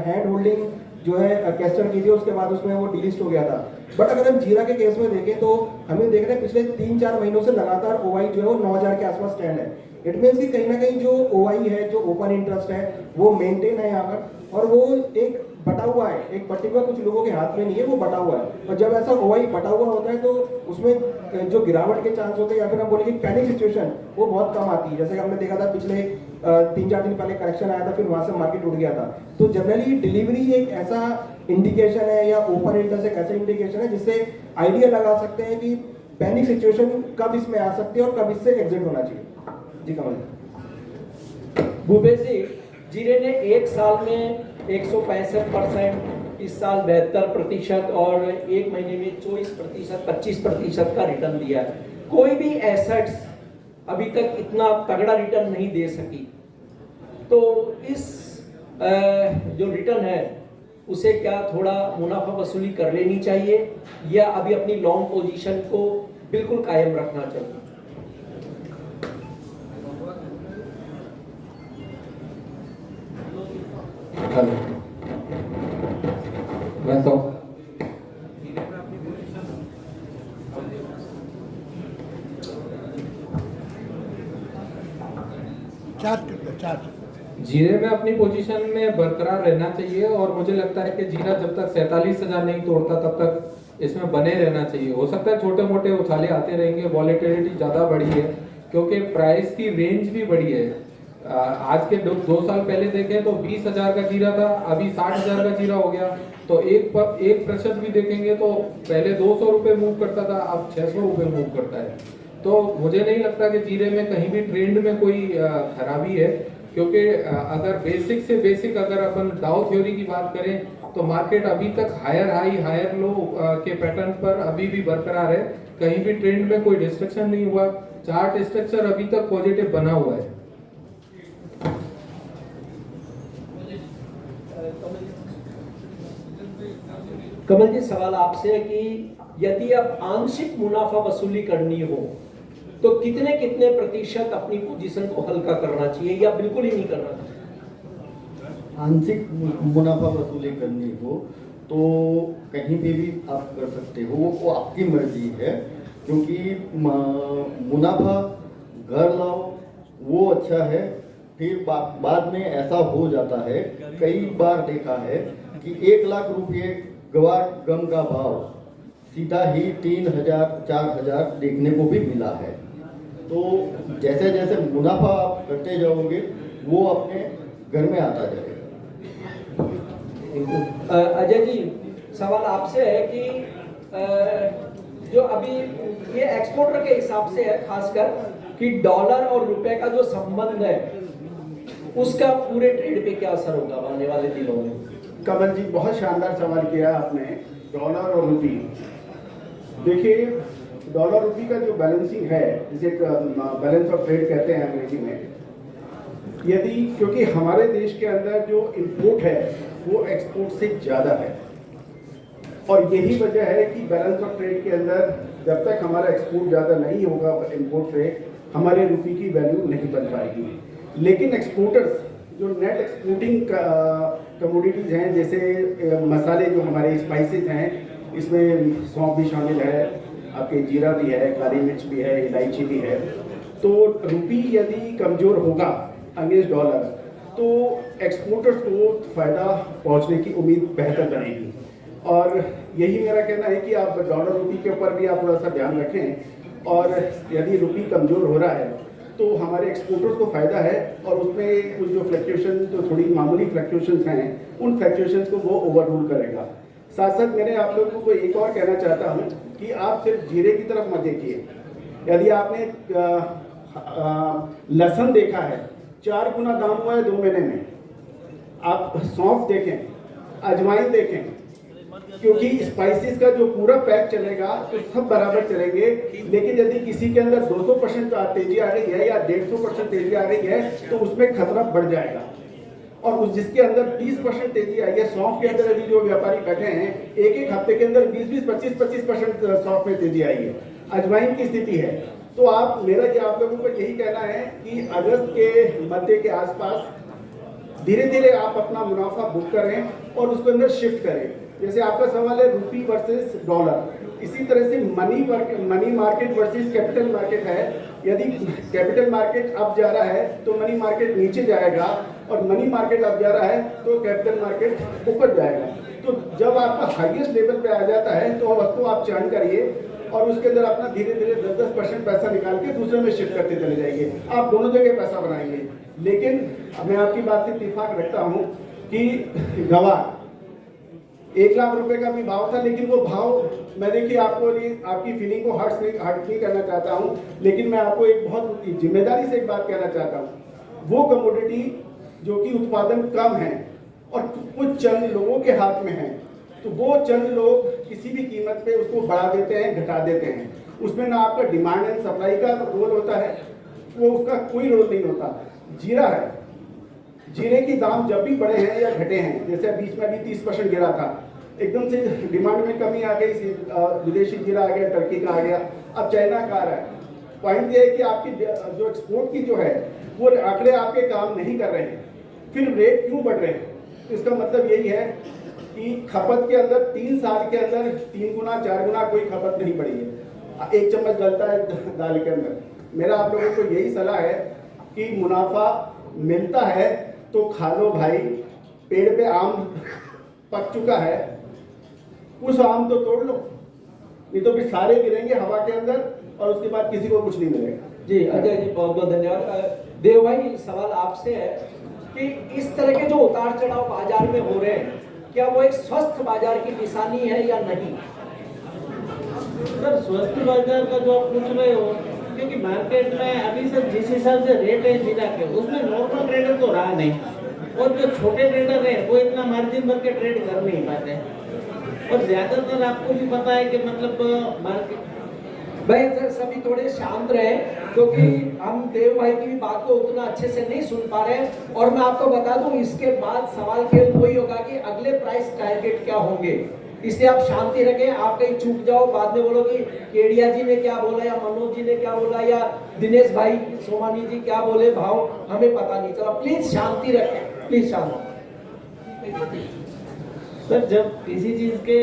हैंड होल्डिंग जो है कैस्टर की थी, उसके बाद उसमें वो डिलिस्ट हो गया था। बट अगर हम जीरा के केस में देखें तो हमें देख रहे हैं पिछले 3-4 महीनों से लगातार ओआई जो है वो 9000 के आसपास स्टैंड है। इट मीन्स कि कहीं ना कहीं जो ओआई है, जो ओपन इंटरेस्ट है, वो मेंटेन है यहाँ पर, और वो एक बटा हुआ है, एक पर्टिकुलर कुछ लोगों के हाथ में नहीं है, वो बटा हुआ है। और जब ऐसा ओआई बटा हुआ होता है तो उसमें जो गिरावट के चांस होते हैं या फिर हम बोलेंगे पैनिक सिचुएशन, वो बहुत कम आती है। जैसे कि हमने देखा था पिछले 3-4 दिन पहले करेक्शन आया था, फिर वहां से मार्केट उठ गया था। तो जनरली डिलीवरी एक ऐसा इंडिकेशन है या ओपन इंटरेस्ट एक ऐसा इंडिकेशन है जिससे आइडिया लगा सकते हैं कि पैनिक सिचुएशन कब इसमें आ सकती है और कब इससे एग्जिट होना चाहिए। जी कमल। भूपेश जी, जीरे ने एक साल में 165%, इस साल 72% और एक महीने में 24%, 25% का रिटर्न दिया है। कोई भी एसेट्स अभी तक इतना तगड़ा रिटर्न नहीं दे सकी। तो इस जो रिटर्न है उसे क्या थोड़ा मुनाफा वसूली कर लेनी चाहिए या अभी अपनी लॉन्ग पोजीशन को बिल्कुल कायम रखना चाहिए? मैं तो जीरे में अपनी पोजीशन में बरकरार रहना चाहिए और मुझे लगता है कि जीरा जब तक 47,000 नहीं तोड़ता तब तक इसमें बने रहना चाहिए। हो सकता है छोटे मोटे उछाले आते रहेंगे, वॉलेटिलिटी ज़्यादा बढ़ी है क्योंकि प्राइस की रेंज भी बढ़ी है। आज के 2 साल पहले देखें तो 20,000 का जीरा था, अभी 60,000 का जीरा हो गया। तो 1% भी देखेंगे तो पहले 200 रुपये मूव करता था, अब 600 रुपये मूव करता है। तो मुझे नहीं लगता कि जीरे में कहीं भी ट्रेंड में कोई खराबी है, क्योंकि अगर बेसिक से बेसिक अगर अपन डाउ थ्योरी की बात करें तो मार्केट अभी तक हायर हाई हायर लो के पैटर्न पर अभी भी बरकरार है। कहीं भी ट्रेंड में कोई डिस्ट्रक्शन नहीं हुआ, चार्ट स्ट्रक्चर अभी तक पॉजिटिव बना हुआ है। कमल जी, सवाल आपसे है कि यदि अब आंशिक मुनाफा वसूली करनी हो तो कितने कितने प्रतिशत अपनी पोजीशन को हल्का करना चाहिए या बिल्कुल ही नहीं करना चाहिए? आंशिक मुनाफा वसूली करनी हो तो कहीं पे भी आप कर सकते हो, वो आपकी मर्जी है। क्योंकि मुनाफा घर लाओ वो अच्छा है, फिर बाद में ऐसा हो जाता है, कई बार देखा है कि 1 लाख रुपये गवार गम का भाव सीधा ही 3,000-4,000 देखने को भी मिला है। तो जैसे जैसे मुनाफा आप करते जाओगे वो अपने घर में आता जाएगा। अजय जी, सवाल आपसे है कि जो अभी ये एक्सपोर्टर के हिसाब से है खासकर कि डॉलर और रुपए का जो संबंध है उसका पूरे ट्रेड पे क्या असर होगा आने वाले दिनों में? कमल जी, बहुत शानदार सवाल किया आपने। डॉलर और रुपी, देखिए डॉलर रुपी का जो बैलेंसिंग है, जिसे बैलेंस ऑफ ट्रेड कहते हैं अंग्रेजी में, यदि क्योंकि हमारे देश के अंदर जो इंपोर्ट है वो एक्सपोर्ट से ज़्यादा है, और यही वजह है कि बैलेंस ऑफ ट्रेड के अंदर जब तक हमारा एक्सपोर्ट ज़्यादा नहीं होगा इंपोर्ट से, हमारे रुपी की वैल्यू नहीं बन पाएगी। लेकिन एक्सपोर्टर्स जो नेट एक्सपोर्टिंग कमोडिटीज़ हैं, जैसे मसाले जो हमारे स्पाइसेस हैं, इसमें सौंफ भी शामिल है, आपके जीरा भी है, काली मिर्च भी है, इलायची भी है। तो रुपी यदि कमज़ोर होगा अगेंस्ट डॉलर तो एक्सपोर्टर्स को फ़ायदा पहुंचने की उम्मीद बेहतर बनेगी। और यही मेरा कहना है कि आप डॉलर रुपी के ऊपर भी आप थोड़ा सा ध्यान रखें। और यदि रुपये कमज़ोर हो रहा है तो हमारे एक्सपोर्टर्स को फ़ायदा है और उसमें कुछ जो फ्लक्चुएशन, जो थोड़ी मामूली फ्लक्चुएशंस हैं, उन फ्लक्चुएशंस को वो ओवर रूल करेगा। साथ साथ मैंने आप लोगों को एक और कहना चाहता हूँ कि आप सिर्फ जीरे की तरफ मत देखिए। यदि आपने लहसुन देखा है 4 गुना दाम हुआ है 2 महीने में, आप सौंफ देखें, अजवाइन देखें, क्योंकि स्पाइसेस का जो पूरा पैक चलेगा तो सब बराबर चलेंगे, लेकिन यदि किसी के अंदर 200% तेजी आ गई है या 150% तेजी आ गई है तो उसमें खतरा बढ़ जाएगा। और उस जिसके अंदर 30% तेजी आई है, सौंफ के अंदर यदि जो व्यापारी बैठे हैं एक हफ्ते के अंदर 20-20, 25-25% सौंफ में तेजी आई है। अजवाइन की स्थिति है। तो आप लोगों को यही कहना है कि अगस्त के मध्य के आसपास धीरे धीरे आप अपना मुनाफा बुक करें और उसके अंदर शिफ्ट करें। जैसे आपका सवाल है रुपी वर्सेस डॉलर, इसी तरह से money market versus capital market है। यदि कैपिटल मार्केट अप जा रहा है तो मनी मार्केट नीचे जाएगा, और मनी मार्केट अप जा रहा है तो कैपिटल मार्केट ऊपर जाएगा। तो जब आपका हाईएस्ट लेवल पे आ जाता है तो वस्तु आप चयन करिए और उसके अंदर अपना धीरे धीरे 10-10% पैसा निकाल के दूसरे में शिफ्ट करते चले जाइए। आप दोनों जगह पैसा बनाएंगे। लेकिन मैं आपकी बात से इत्तेफाक रखता हूँ कि गवार 1 लाख रुपए का भी भाव था, लेकिन वो भाव मैं देखिए आपकी फीलिंग को हर्ट नहीं करना चाहता हूँ, लेकिन मैं आपको एक बहुत जिम्मेदारी से एक बात कहना चाहता हूँ। वो कमोडिटी जो कि उत्पादन कम है और कुछ चंद लोगों के हाथ में है, तो वो चंद लोग किसी भी कीमत पे उसको बढ़ा देते हैं, घटा देते हैं। उसमें ना आपका डिमांड एंड सप्लाई का रोल होता है, वो उसका कोई रोल नहीं होता। जीरा है, जीरे की दाम जब भी बढ़े हैं या घटे हैं, जैसे बीच में भी 30% गिरा था, एकदम से डिमांड में कमी आ गई, विदेशी जीरा आ गया, टर्की का आ गया, अब चाइना का आ रहा है। पॉइंट ये है कि आपकी जो एक्सपोर्ट की जो है वो आंकड़े आपके काम नहीं कर रहे हैं, फिर रेट क्यों बढ़ रहे हैं? तो इसका मतलब यही है कि खपत के अंदर 3 साल के अंदर 3 गुना 4 गुना कोई खपत नहीं बढ़ी है। 1 चम्मच डलता है दाल के अंदर। मेरा आप लोगों को यही सलाह है कि मुनाफा मिलता है तो खा लो भाई। पेड़ पे आम पक चुका है, उस आम तो तोड़ लो, नहीं तो फिर सारे गिरेंगे हवा के अंदर और उसके बाद किसी को कुछ नहीं मिलेगा। जी अजय जी, बहुत बहुत धन्यवाद। देव भाई, सवाल आपसे है कि इस तरह के जो उतार चढ़ाव बाजार में हो रहे हैं, क्या वो एक स्वस्थ बाजार की निशानी है या नहीं? सर, स्वस्थ बाजार का जो आप पूछ रहे हो, क्योंकि मार्केट में अभी सर जिस हिसाब से रेट है जीरा के, उसमें नॉर्मल ट्रेडर तो रहा नहीं, और जो छोटे ट्रेडर है वो इतना मार्जिन भर के ट्रेड कर नहीं पाते। और ज्यादातर आपको भी पता है कि मतलब मार्केट भाई सभी थोड़े शांत रहे, क्योंकि हम देव भाई की भी बात को उतना अच्छे से नहीं सुन पा रहे हैं। और मैं आपको बता दूं, इसके बाद सवाल केवल वही होगा कि अगले प्राइस टारगेट क्या होंगे। इसलिए आप शांति रखें, आप कहीं चूक जाओ, बाद में बोलो कि केडिया जी ने क्या बोला या मनोज जी ने क्या बोला या दिनेश भाई सोमानी जी क्या बोले, भाव हमें पता नहीं चला। प्लीज शांति रखें, प्लीज शांति। सर, जब किसी चीज के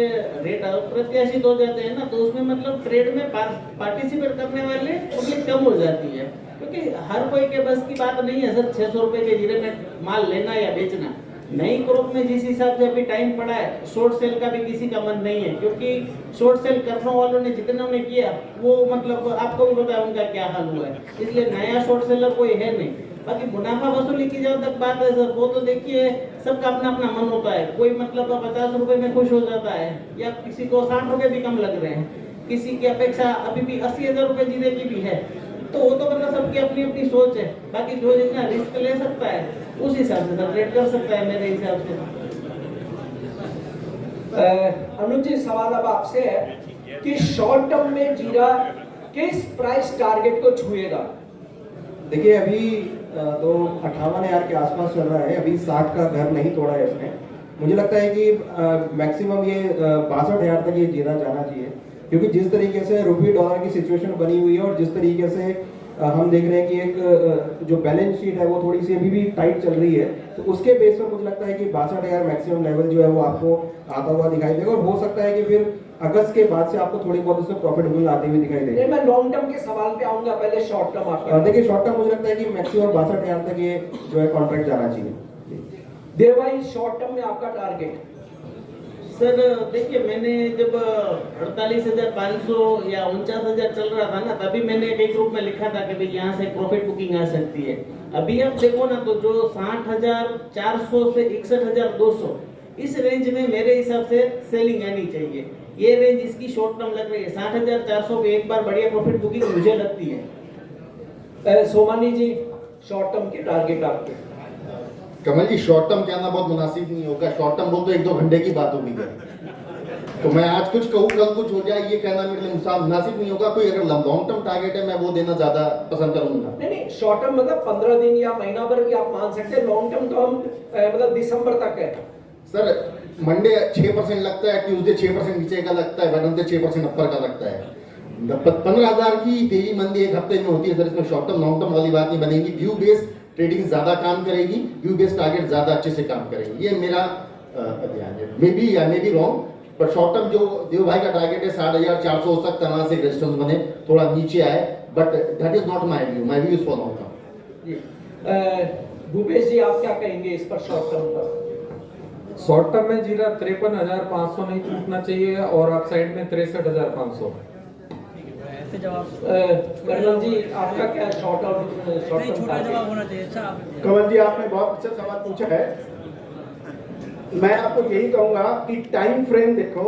रेट अप्रत्याशित हो जाते हैं ना, तो उसमें मतलब ट्रेड में पार्टिसिपेट करने वाले पब्लिक कम हो जाती है, क्योंकि हर कोई के बस की बात नहीं है सर 600 रुपए के जीरे में माल लेना या बेचना। नई क्रॉप में जिस हिसाब से अभी टाइम पड़ा है, शॉर्ट सेल का भी किसी का मन नहीं है, क्योंकि शॉर्ट सेल करने वालों ने जितना ने किया वो मतलब आपको भी पता है उनका क्या हाल हुआ है। इसलिए नया शॉर्ट सेलर कोई है नहीं। बाकी मुनाफा वसूली की जहाँ तक बात है सर, वो तो देखिए सबका अपना अपना मन होता है। कोई मतलब 50 रुपए में खुश हो जाता है, या किसी को 60 रुपए भी कम लग रहे हैं, किसी की अपेक्षा अभी भी 80,000 रुपए जीने की भी है। तो वो तो मतलब सबकी अपनी अपनी सोच है। बाकी जो जितना रिस्क ले सकता है उस हिसाब से सर ट्रेड कर सकता है मेरे हिसाब से। अनुज जी, सवाल अब आपसे है कि शॉर्ट टर्म में जीरा किस प्राइस टारगेट को छुएगा? देखिए, अभी तो 58,000 के आसपास चल रहा है, अभी 60 का घर नहीं तोड़ा है इसने। मुझे लगता है कि मैक्सिमम ये 62,000 तक ये जीरा जाना चाहिए, क्योंकि जिस तरीके से रुपये डॉलर की सिचुएशन बनी हुई है और जिस तरीके से हम देख रहे हैं कि एक जो बैलेंस शीट है वो थोड़ी सी अभी भी टाइट चल रही है, तो उसके बेस पर मुझे लगता है कि 62,000 मैक्सिमम लेवल जो है वो आपको आता हुआ दिखाई देगा। और हो सकता है कि फिर अगस्त के बाद से आपको थोड़ी बहुत उसमें प्रॉफिटेबल आती हुई दिखाई देगी। मैं लॉन्ग टर्म के सवाल पे आऊंगा, पहले शॉर्ट टर्म आपका। देखिए, शॉर्ट टर्म मुझे लगता है कि मैक्सिमम 62,000 तक ये जो है कॉन्ट्रैक्ट जाना चाहिए। देव भाई, शॉर्ट टर्म में आपका टारगेट? सर देखिए, मैंने जब 48,500 या 49,000 चल रहा था ना, तभी मैंने एक ग्रुप में लिखा था कि भाई यहाँ से प्रॉफिट बुकिंग आ सकती है। अभी आप देखो ना, तो जो 60,400 से 61,200 इस रेंज में मेरे हिसाब से सेलिंग आनी चाहिए। ये रेंज इसकी शॉर्ट टर्म लग रही है। 60,400 पे एक बार बढ़िया प्रॉफिट बुकिंग मुझे लगती है। सोमानी जी, शॉर्ट टर्म के टारगेट आपके? कमल जी, शॉर्ट टर्म कहना बहुत मुनासिब नहीं होगा। शॉर्ट टर्म बोल तो 1-2 घंटे की बात होगी है, तो मैं आज कुछ कहूँ कल कुछ हो जाए, ये कहना मेरे लिए मुनासिब नहीं होगा। कोई अगर लॉन्ग टर्म टारगेट है, मैं वो देना ज्यादा पसंद करूंगा। नहीं, शॉर्ट टर्म मतलब 15 दिन या महीना भर भी आप मान सकते हैं। लॉन्ग टर्म तो हम मतलब दिसंबर तक है। सर, मंडे 6% लगता है, ट्यूसडे 6% नीचे का लगता है, वेडनेसडे 6% ऊपर का लगता है। 15,000 की तेजी मंदी एक हफ्ते में होती है सर। इसमें शॉर्ट टर्म लॉन्ग टर्म वाली बात नहीं बनेगी। व्यू बेस्ड ट्रेडिंग ज्यादा काम करेगी, व्यू बेस्ड टारगेट ज्यादा अच्छे से काम करेगी। ये मेरा ध्यान है। मे बी रॉन्ग, पर शॉर्ट टर्म जो देव भाई का टारगेट है 60,400 हो सकता है, से रेजिस्टेंस बने, थोड़ा नीचे आए, but that is not my view. My view is for long term. Bhupesh ji, आप क्या कहेंगे इस पर शॉर्ट टर्म पर? शॉर्ट टर्म में जीरा 53,500 नहीं टूटना चाहिए और अप साइड में 63,500। कर्नल जी, आपका क्या शॉर्ट टर्म जवाब होना चाहिए? कमल जी, आपने बहुत अच्छा सवाल पूछा है। मैं आपको यही कहूंगा कि टाइम फ्रेम देखो।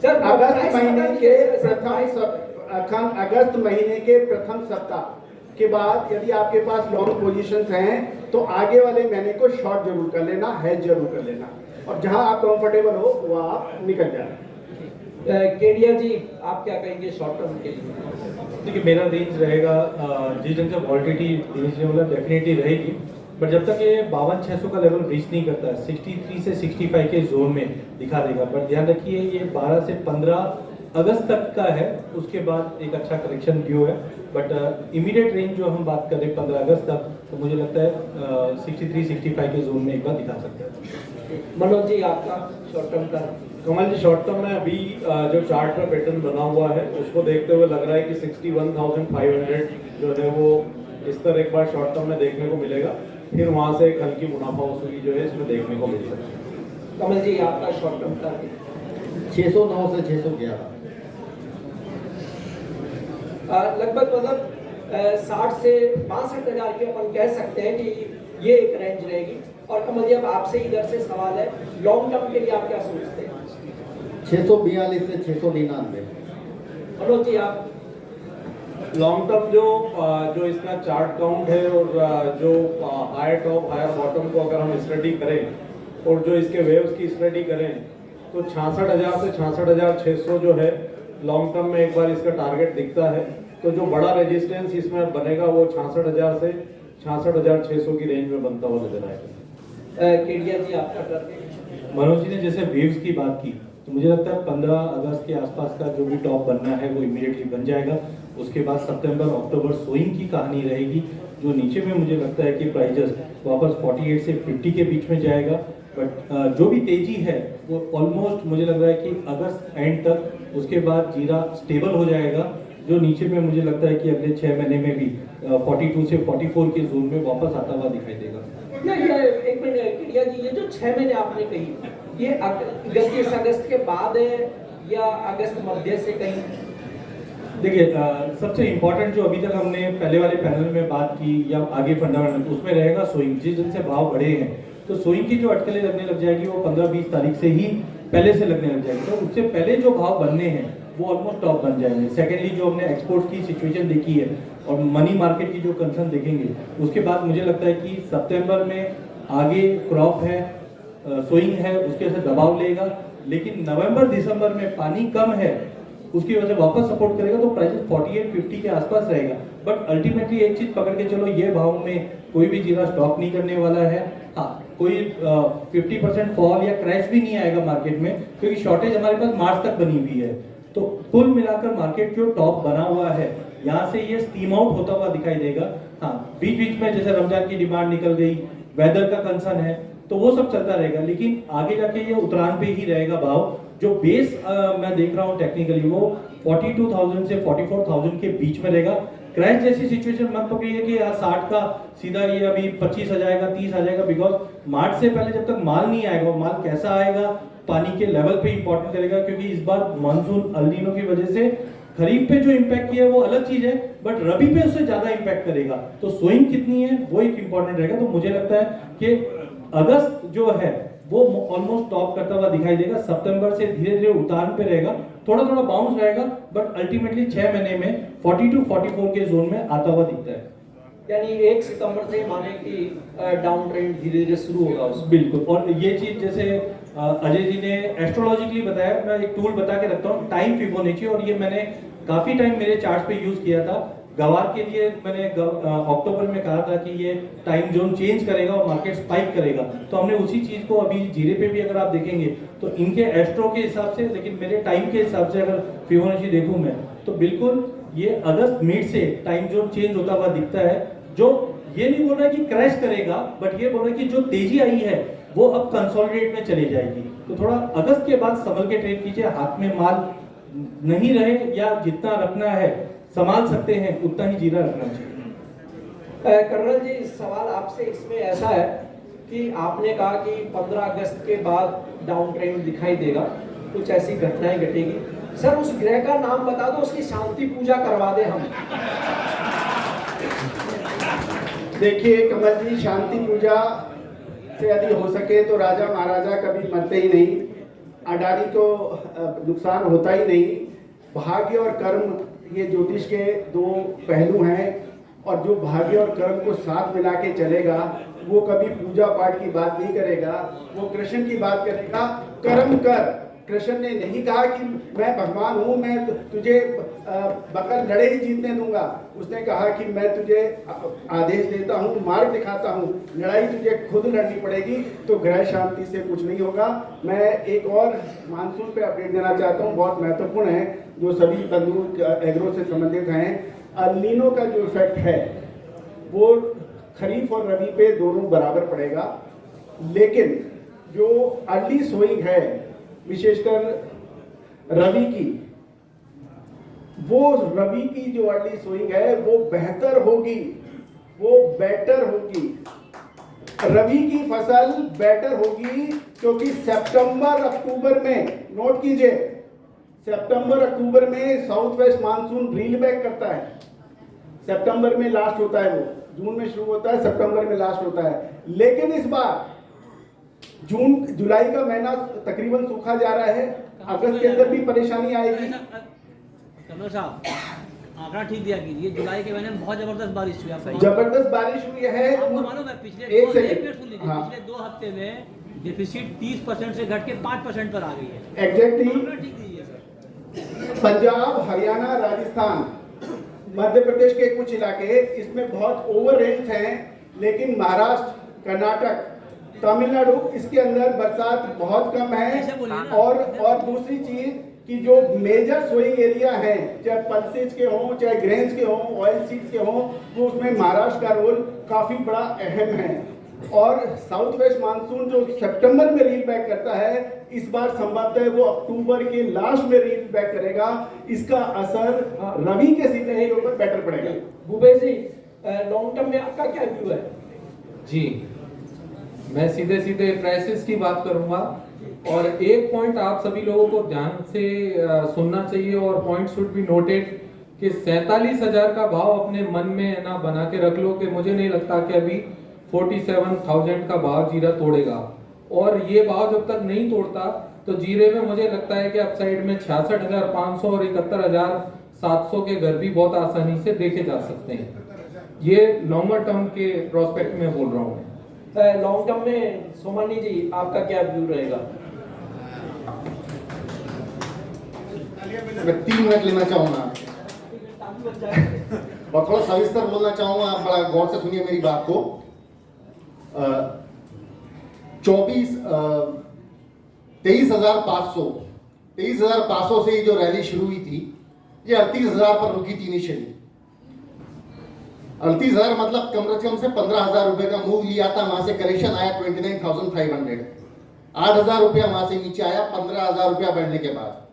सर, अगस्त महीने के प्रथम सप्ताह के बाद यदि आपके पास लॉन्ग पोजीशंस हैं तो आगे वाले महीने को शॉर्ट जरूर कर लेना, हेज जरूर कर लेना, और जहां आप कंफर्टेबल हो वहां आप निकल जाए। केडिया जी, आप क्या कहेंगे शॉर्ट टर्म के लिए? देखिए, मेरा रेंज रहेगा जिस ढंग से वॉलिटिलिटी मतलब डेफिनेटली रहेगी, बट जब तक ये 52,600 का लेवल रीच नहीं करता है, 63 से 65 के जोन में दिखा देगा। बट ध्यान रखिए, ये 12 से 15 अगस्त तक का है, उसके बाद एक अच्छा करेक्शन ड्यू है। बट इमीडिएट रेंज जो हम बात करें 15 अगस्त तक, तो मुझे लगता है 63-65 के जोन में एक बार दिखा सकते हैं। मनोज जी, आपका शॉर्ट टर्म का? कमल जी, शॉर्ट टर्म में अभी जो चार्ट में पैटर्न बना हुआ है उसको देखते हुए लग रहा है कि 61,500 जो है वो इस तरह एक बार शॉर्ट टर्म में देखने को मिलेगा। फिर वहां से एक हल्की मुनाफा वसूली जो है इसमें देखने को मिल सकती है। कमल जी, आपका शॉर्ट टर्म का? 609 से 611 लगभग मतलब 60 से 62,000 की अपन कह सकते हैं कि ये एक रेंज रहेगी। और कमल जी, अब आपसे इधर से सवाल है, लॉन्ग टर्म के लिए आप क्या सोचते हैं? 642 से 699। मनोज जी, आप? लॉन्ग टर्म जो इसका चार्ट काउंट है और जो हायर टॉप हायर बॉटम को अगर हम स्टडी करें और जो इसके वेव्स की स्टडी करें, तो 66,000 से 66,600 जो है लॉन्ग टर्म में एक बार इसका टारगेट दिखता है। तो जो बड़ा रेजिस्टेंस इसमें बनेगा वो 66,000 से 66,600 की रेंज में बनता हुआ नजर आएगा। केडिया जी, आपका टारगेट? मनोज जी ने जैसे वेव्स की बात की, तो मुझे लगता है 15 अगस्त के आसपास का जो भी टॉप बनना है वो इमीडिएटली बन जाएगा। उसके बाद सितंबर अक्टूबर सोइंग की कहानी रहेगी, जो नीचे में मुझे लगता है कि प्राइजेस वापस 48 से 50 के बीच में जाएगा। बट जो भी तेजी है वो ऑलमोस्ट मुझे लग रहा है कि अगस्त एंड तक, उसके बाद जीरा स्टेबल हो जाएगा, जो नीचे में मुझे लगता है कि अगले 6 महीने में भी 42 से 44 के जोन में वापस आता हुआ दिखाई देगा। एक मिनट केडिया जी, ये जो 6 महीने आपने कही, ये 31 अगस्त के बाद है या अगस्त मध्य से कहीं? देखिए, सबसे इम्पोर्टेंट जो अभी तक हमने पहले वाले पैनल में बात की या आगे फंडामेंटल, उसमें रहेगा सोइंग। जिस दिन से भाव बढ़े हैं तो सोइंग की जो अटकलें लगने लग जाएगी वो 15-20 तारीख से ही पहले से लगने लग जाएगी। तो उससे पहले जो भाव बनने हैं वो ऑलमोस्ट टॉप बन जाएंगे। सेकेंडली, जो हमने एक्सपोर्ट की सिचुएशन देखी है और मनी मार्केट की जो कंसर्न देखेंगे, उसके बाद मुझे लगता है कि सितंबर में आगे क्रॉप है, सोइंग है, उसके से दबाव लेगा, लेकिन नवंबर दिसंबर में पानी कम है, उसकी वजह से वापस सपोर्ट करेगा, तो प्राइसेस 48-50 के आसपास रहेगा। बट अल्टीमेटली एक चीज पकड़ के चलो, ये भाव में कोई भी जीरा स्टॉक नहीं करने वाला है। हाँ, कोई 50% फॉल या क्रैश भी नहीं आएगा मार्केट में, क्योंकि शॉर्टेज हमारे पास मार्च तक बनी हुई है। तो कुल मिलाकर मार्केट जो टॉप बना हुआ है, यहाँ से ये स्टीम आउट होता हुआ दिखाई देगा। हाँ, बीच बीच में जैसे रमजान की डिमांड निकल गई, वेदर का कंसर्न है, तो वो सब चलता रहेगा, लेकिन आगे जाके ये उतरान पे ही रहेगा भाव। जो बेस मैं देख रहा हूँ टेक्निकली, वो 42,000 से 44,000 के बीच में रहेगा। क्रैश जैसी सिचुएशन मत पकड़िए कि यार 60 का सीधा ये अभी 25 आ जाएगा, 30 आ जाएगा, बिकॉज मार्च से पहले जब तक माल नहीं आएगा, माल कैसा आएगा पानी के लेवल पे इंपॉर्टेंट करेगा, क्योंकि इस बार मानसून अल नीनो की वजह से खरीफ पे जो इम्पैक्ट किया है वो अलग चीज है, बट रबी पे उससे ज्यादा इम्पैक्ट करेगा। तो सोइंग कितनी है वो एक इंपॉर्टेंट रहेगा। तो मुझे लगता है कि अगस्त जो है वो ऑलमोस्ट टॉप करता हुआ दिखाई देगा, सितंबर से धीरे धीरे उतार पे रहेगा, थोड़ा थोड़ा बाउंस रहेगा, बट अल्टीमेटली 6 महीने में 40 to 44 के जोन में आता हुआ दिखता है। यानी 1 सितंबर से माने कि डाउन ट्रेंड धीरे धीरे शुरू होगा उसमें। बिल्कुल। और ये चीज जैसे अजय जी ने एस्ट्रोलॉजिकली बताया, मैं एक टूल बता के रखता हूँ, टाइम फिबोनाची, और ये मैंने काफी टाइम मेरे चार्ट पे यूज किया था। गवार के लिए मैंने अक्टूबर में कहा था कि ये टाइम जोन चेंज करेगा और मार्केट स्पाइक करेगा, तो हमने उसी चीज को अभी जीरे पे भी अगर आप देखेंगे तो इनके एस्ट्रो के हिसाब से, लेकिन मेरे टाइम के हिसाब से अगर फिबोनाची देखूं मैं, तो बिल्कुल ये अगस्त मिड से टाइम जोन चेंज होता हुआ दिखता है, जो ये नहीं बोल रहा कि क्रैश करेगा, बट ये बोल रहा है कि जो तेजी आई है वो अब कंसोलिडेट में चली जाएगी। तो थोड़ा अगस्त के बाद संभल के ट्रेड कीजिए, हाथ में माल नहीं रहे या जितना रखना है संभाल सकते हैं उतना ही जीरा रखना चाहिए। कर्नल जी, सवाल आपसे इसमें ऐसा है कि आपने कहा कि 15 अगस्त के बाद डाउन ट्रेंड दिखाई देगा, कुछ ऐसी घटनाएं घटेगी। सर उस ग्रह का नाम बता दो, उसकी शांति पूजा करवा दे हम। देखिए कमल जी, शांति पूजा से यदि हो सके तो राजा महाराजा कभी मरते ही नहीं, अडानी को नुकसान होता ही नहीं। भाग्य और कर्म ये ज्योतिष के दो पहलू हैं, और जो भाग्य और कर्म को साथ मिला के चलेगा वो कभी पूजा पाठ की बात नहीं करेगा, वो कृष्ण की बात करेगा। कर्म कर, कृष्ण ने नहीं कहा कि मैं भगवान हूँ, मैं तुझे बकर लड़े ही जीतने दूंगा। उसने कहा कि मैं तुझे आदेश देता हूँ, मार्ग दिखाता हूँ, लड़ाई तुझे खुद लड़नी पड़ेगी। तो ग्रह शांति से कुछ नहीं होगा। मैं एक और मानसून पे अपडेट देना चाहता हूँ, बहुत महत्वपूर्ण है, जो सभी बंधु एग्रो से संबंधित हैं। अल नीनो का जो इफेक्ट है वो खरीफ और रबी पे दोनों बराबर पड़ेगा, लेकिन जो अर्ली सोइंग है विशेषकर रबी की, वो रबी की जो अर्ली सोइंग है वो बेहतर होगी, वो बेटर होगी। रबी की फसल बेटर होगी क्योंकि सितंबर अक्टूबर में, नोट कीजिए, सितंबर अक्टूबर में south west monsoon reel back करता है। सितंबर में लास्ट होता है, वो जून में शुरू होता है, सितंबर में लास्ट होता है। लेकिन इस बार जून जुलाई का महीना तकरीबन सूखा जा रहा है, अगस्त के अंदर भी परेशानी आएगी। कमल साहब आंकड़ा ठीक दिया कीजिए, जुलाई के महीने में बहुत जबरदस्त बारिश हुई है। जबरदस्त बारिश हुई है। आपको मालूम है पिछले एक पिछले सेकंड, 2 हफ्ते में डिफिसिट 30% से घट के 5% पर आ गई है। एग्जैक्टली। ठीक दीजिए सर। पंजाब, हरियाणा, राजस्थान, मध्य प्रदेश के कुछ इलाके इसमें बहुत ओवर रेंज हैं, लेकिन महाराष्ट्र, कर्नाटक, तमिलनाडु इसके अंदर बरसात बहुत कम है। और दूसरी चीज कि जो मेजर सोइंग एरिया है, चाहे पल्सेज के हों, चाहे ग्रेन्स के हों, ऑयल सीड्स के हों, वो उसमें महाराष्ट्र का रोल काफी बड़ा अहम है। और साउथ वेस्ट मानसून जो सितंबर में रील बैक करता है, इस बार संभवतः वो अक्टूबर के लास्ट में रील बैक करेगा। इसका असर रबी के सीजन के ऊपर बेटर पड़ेगा। भूपेश जी, लॉन्ग टर्म में आपका क्या व्यू है? जी, मैं सीधे सीधे प्राइसेस की बात करूंगा, और एक पॉइंट आप सभी लोगों को ध्यान से सुनना चाहिए, और पॉइंट शुड बी नोटेड कि 47,000 का भाव अपने मन में ना बना के रख लो कि मुझे नहीं लगता कि अभी 47,000 का भाव जीरा तोड़ेगा। और ये भाव जब तक नहीं तोड़ता तो जीरे में मुझे लगता है कि अपसाइड में 66,500 और 71,700 के घर भी बहुत आसानी से देखे जा सकते हैं। ये लॉन्गर टर्म के प्रोस्पेक्ट में बोल रहा हूँ। लॉन्ग टर्म में सोमानी जी आपका क्या व्यू रहेगा? मैं 3 मिनट लेना चाहूंगा और थोड़ा सविस्तर बोलना चाहूंगा। आप बड़ा गौर से सुनिए मेरी बात को। 23,500 से जो रैली शुरू हुई थी, ये 38,000 पर रुकी थी इनिशियली। 38,000 मतलब कम से कम से 15,000 रुपए का मूव लिया था, वहां से करेक्शन आया 29,500। 8,000 रुपया वहां से नीचे आया 15,000 रुपया बढ़ने के बाद।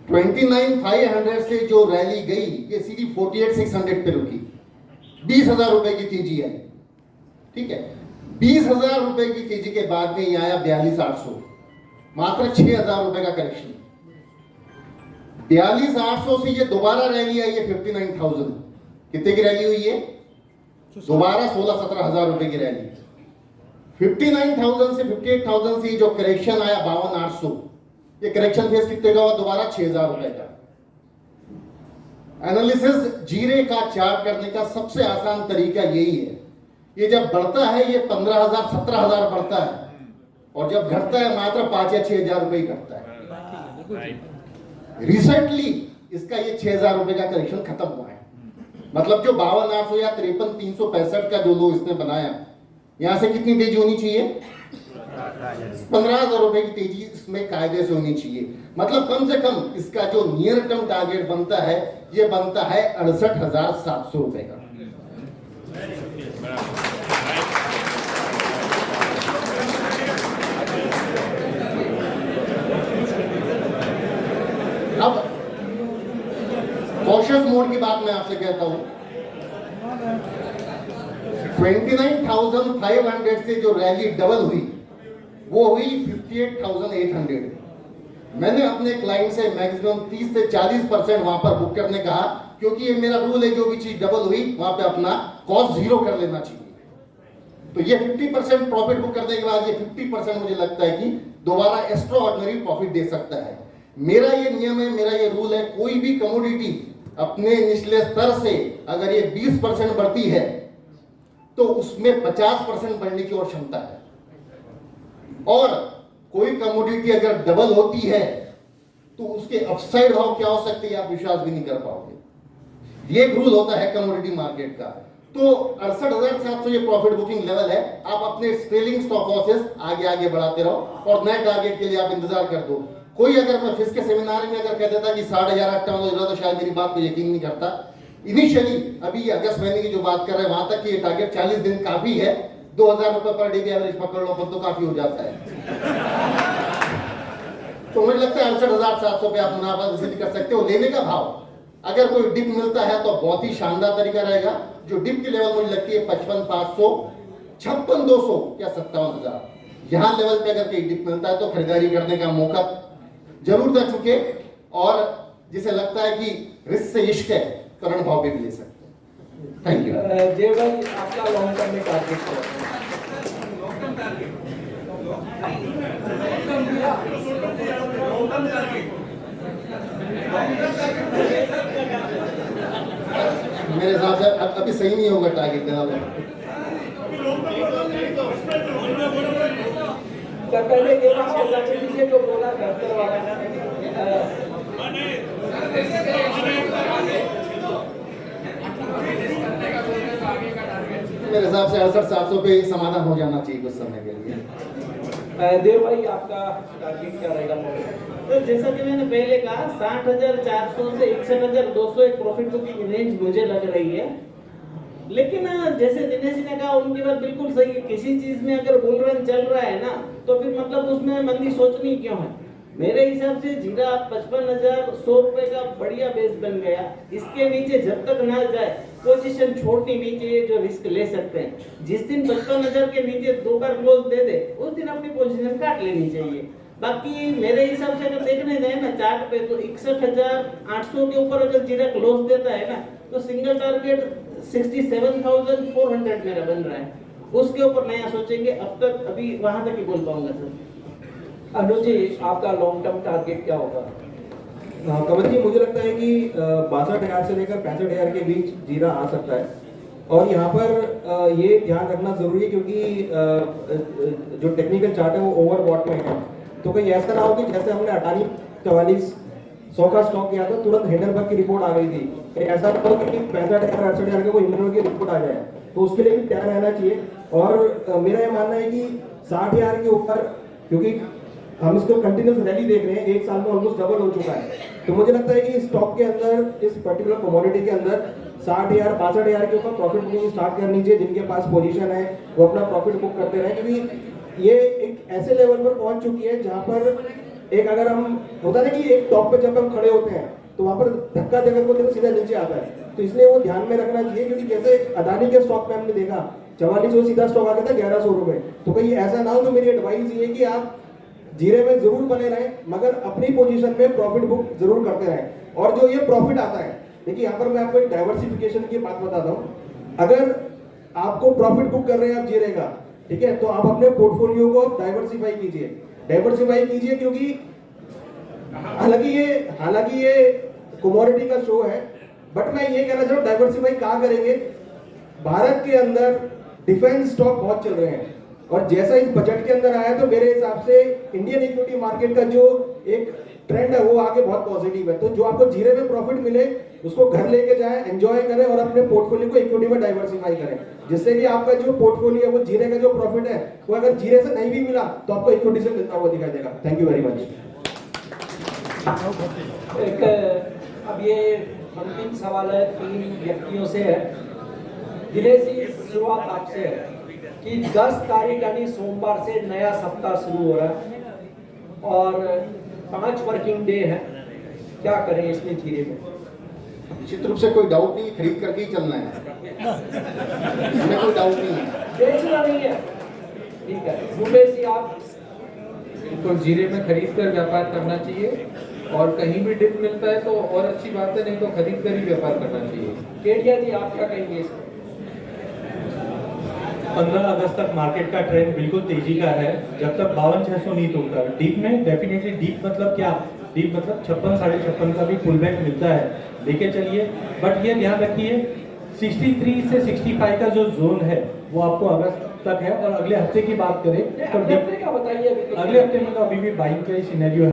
29,500 से जो रैली गई, ये सीधी 48,600 पे रुकी। 20,000 रुपए की तेजी आई, ठीक है। 20,000 रुपए की तेजी के बाद में ये आया 42,800। मात्र 6,000 रुपए का करेक्शन। 42,800 से ये दोबारा रैली आई है 59,000। कितने की रैली हुई है? दोबारा 16-17 रुपए की रैली। 59,000 से 58,000 से जो करेक्शन आया 52,800, ये करेक्शन फेस कितने का हुआ? दोबारा 6,000 रुपए का। एनालिसिस जीरे का चार्ट करने का सबसे आसान तरीका यही है। ये जब बढ़ता है ये 15,000 17,000 बढ़ता है, और जब घटता है मात्र 5 या 6,000 रुपए ही घटता है। रिसेंटली इसका ये 6,000 रुपए का करेक्शन खत्म हुआ है। मतलब जो 52,800 या 53,365 का जो लो इसने बनाया, यहां से कितनी तेजी होनी चाहिए? 15,000 रुपए की तेजी इसमें कायदे से होनी चाहिए। मतलब कम से कम इसका जो नियर टर्म टारगेट बनता है, ये बनता है 68,700 रुपए का। अब कॉशियस मोड की बात मैं आपसे कहता हूं, 29,500 से जो रैली डबल हुई वो हुई 58,800। मैंने अपने क्लाइंट से मैक्सिमम 30 से 40% वहां पर बुक करने कहा, क्योंकि ये मेरा रूल है, जो भी चीज डबल हुई वहां पे अपना कॉस्ट 0 कर लेना चाहिए। तो ये 50% प्रॉफिट बुक करने के बाद ये 50% मुझे लगता है कि दोबारा एक्स्ट्रा ऑर्डिनरी प्रॉफिट दे सकता है। मेरा ये नियम है, मेरा ये रूल है, कोई भी कमोडिटी अपने निचले स्तर से अगर ये 20% बढ़ती है तो उसमें 50% बढ़ने की और क्षमता है, और कोई कमोडिटी अगर डबल होती है तो उसके अपसाइड भाव क्या हो सकते हैं आप विश्वास भी नहीं कर पाओगे। ये एक रूल होता है कमोडिटी मार्केट का। तो 68,700 ये प्रॉफिट बुकिंग लेवल है। आप अपने ट्रेलिंग स्टॉप लॉसेस आगे आगे बढ़ाते रहो और नए टारगेट के लिए आप इंतजार कर दो। कोई अगर मैं फिस के सेमिनार में अगर कह देता कि 8,500 तो शायद मेरी बात को यकीन नहीं करता। इनिशियली अभी अगस्त महीने की जो बात कर रहे हैं वहां तक ये टारगेट 40 दिन काफी है। 2,000 रुपए पर डे की एवरेज पकड़ लो तो काफी हो जाता है। तो मुझे लगता है 68,700 पे आप मुनाफा वसूली कर सकते हो। लेने का भाव अगर कोई डिप मिलता है तो बहुत ही शानदार तरीका रहेगा। जो डिप की लेवल मुझे लगती है 55,500, 56,200 या 57,000, यहां लेवल पे अगर कहीं डिप मिलता है तो खरीदारी करने का मौका जरूर दे चुके। और जिसे लगता है कि रिस्क से इश्क है, करंट भाव पे भी ले सकते हैं। Thank you. देव भाई, आपका लॉन्ग टर्म में टारगेट क्या है? मेरे हिसाब से अभी सही नहीं होगा टारगेट देना। पहले एक बात जो बोला बेहतर वाला मेरे हिसाब से 68,700 पे समाधान हो जाना चाहिए कुछ समय के लिए। देव भाई, आपका टारगेट क्या रहेगा? तो जैसा कि मैंने पहले कहा 60,400 से 61,200 एक प्रॉफिट बुकिंग रेंज मुझे लग रही है। लेकिन जैसे दिनेश ने कहा उनकी बात बिल्कुल सही है। किसी चीज में अगर बुल रन चल रहा है ना तो फिर मतलब उसमें मंदी सोचनी क्यों है। मेरे हिसाब से जीरा 55,100 रुपए का बढ़िया बेस बन गया। इसके नीचे जब तक ना जाए पोजीशन छोड़नी नहीं चाहिए, जो रिस्क ले सकते हैं। जिस दिन 55,000 के नीचे 2 बार क्लोज दे दे उस दिन अपनी पोजीशन काट लेनी चाहिए। बाकी मेरे हिसाब से अगर देखने जाए ना चार्ट पे तो 61,800 के ऊपर अगर जीरा क्लोज देता है ना तो सिंगल टारगेट 67,400 मेरा बन रहा है। उसके ऊपर नया सोचेंगे। अब तक अभी वहां तक ही बोल पाऊंगा सर। अनुज जी, आपका लॉन्ग टर्म टारगेट क्या होगा? कमल जी, मुझे लगता है कि 62,000 से लेकर 65,000 के बीच जीरा आ सकता है। और यहाँ पर ये ध्यान रखना जरूरी है क्योंकि जो टेक्निकल चार्ट है वो ओवरबॉट में है। तो कहीं ऐसा ना हो कि जैसे हमने 48-44-100 का स्टॉक किया था तुरंत हिंडनबर्ग की रिपोर्ट आ गई थी। ऐसा ना हो कि 65,000-68,000 के कोई हिंडनबर्ग की रिपोर्ट आ जाए, तो उसके लिए भी तैयार रहना चाहिए। और मेरा ये मानना है कि 60,000 के ऊपर, क्योंकि हम इसको कंटिन्यूस रैली देख रहे हैं, एक साल में ऑलमोस्ट डबल हो चुका है, तो मुझे लगता है कि स्टॉक के अंदर, इस पर्टिकुलर कमोडिटी के अंदर 60,000-62,000 के ऊपर प्रॉफिट बुकिंग स्टार्ट करनी चाहिए। जिनके पास पोजीशन है वो अपना प्रॉफिट बुक करते रहे, क्योंकि ये एक ऐसे लेवल पर पहुंच चुकी है जहां पर एक, अगर हम होता है कि एक टॉप पे जब हम खड़े होते हैं तो वहां पर धक्का देकर को सीधा नीचे आता है। तो इसलिए वो ध्यान में रखना चाहिए, क्योंकि जैसे अदानी के स्टॉक में हमने देखा 4400 सीधा स्टॉक आ गया था 1,100 रुपए। तो कहीं ऐसा ना हो। तो मेरी एडवाइस ये है कि आप जीरे में जरूर बने रहें, मगर अपनी पोजीशन में प्रॉफिट बुक जरूर करते रहें। और जो ये प्रॉफिट आता है, देखिए यहाँ पर मैं आपको एक डाइवर्सिफिकेशन की बात बताता हूँ। अगर आपको प्रॉफिट बुक कर रहे हैं आप जीरे का, ठीक है, तो आप अपने पोर्टफोलियो को डाइवर्सिफाई कीजिए, क्योंकि हालांकि ये कमोडिटी का शो है, बट मैं ये कहना चाहूँ डाइवर्सिफाई कहाँ करेंगे। भारत के अंदर डिफेंस स्टॉक बहुत चल रहे हैं, और जैसा इस बजट के अंदर आया तो मेरे हिसाब से इंडियन इक्विटी मार्केट का जो एक ट्रेंड है वो आगे बहुत पॉजिटिव है। तो जो आपको जीरे में प्रॉफिट मिले उसको घर लेके जाएं, एंजॉय करें और अपने पोर्टफोलियो को इक्विटी में डाइवर्सिफाई करें, जिससे कि आपका जो पोर्टफोलियो है वो जीरे का जो प्रॉफिट है वो अगर जीरे से नहीं भी मिला तो आपको इक्विटी से मिलता हुआ दिखाई देगा। Thank you very much. एक अब ये अंतिम सवाल है 3 व्यक्तियों से है। दिनेश जी, शुरुआत आपसे है कि 10 तारीख यानी सोमवार से नया सप्ताह शुरू हो रहा है और 5 वर्किंग डे है, क्या करें इसमें जीरे में? निश्चित रूप से कोई डाउट नहीं, खरीद करके ही चलना है, इसमें कोई डाउट नहीं है, बेचना नहीं है। ठीक है, मुकेश जी आप? तो जीरे में खरीद कर व्यापार करना चाहिए, और कहीं भी डिप मिलता है तो और अच्छी बात है, नहीं तो खरीद कर ही व्यापार करना चाहिए। केडिया जी आप क्या कहेंगे इसमें? 15 अगस्त तक मार्केट का ट्रेंड बिल्कुल तेजी का है, जब तक 52,600 नहीं टूटता। डीप में डेफिनेटली, डीप मतलब क्या, डीप मतलब 56 साढ़े 56 का भी पुल बैक मिलता है, लेके चलिए। बट ये ध्यान रखिए 63 से 65 का जो जोन है वो आपको अगस्त तक है। और अगले हफ्ते की बात करें तो अगले हफ्ते का बताइए। अगले हफ्ते में तो अभी भी बाइंग का ही सिनेरियो है।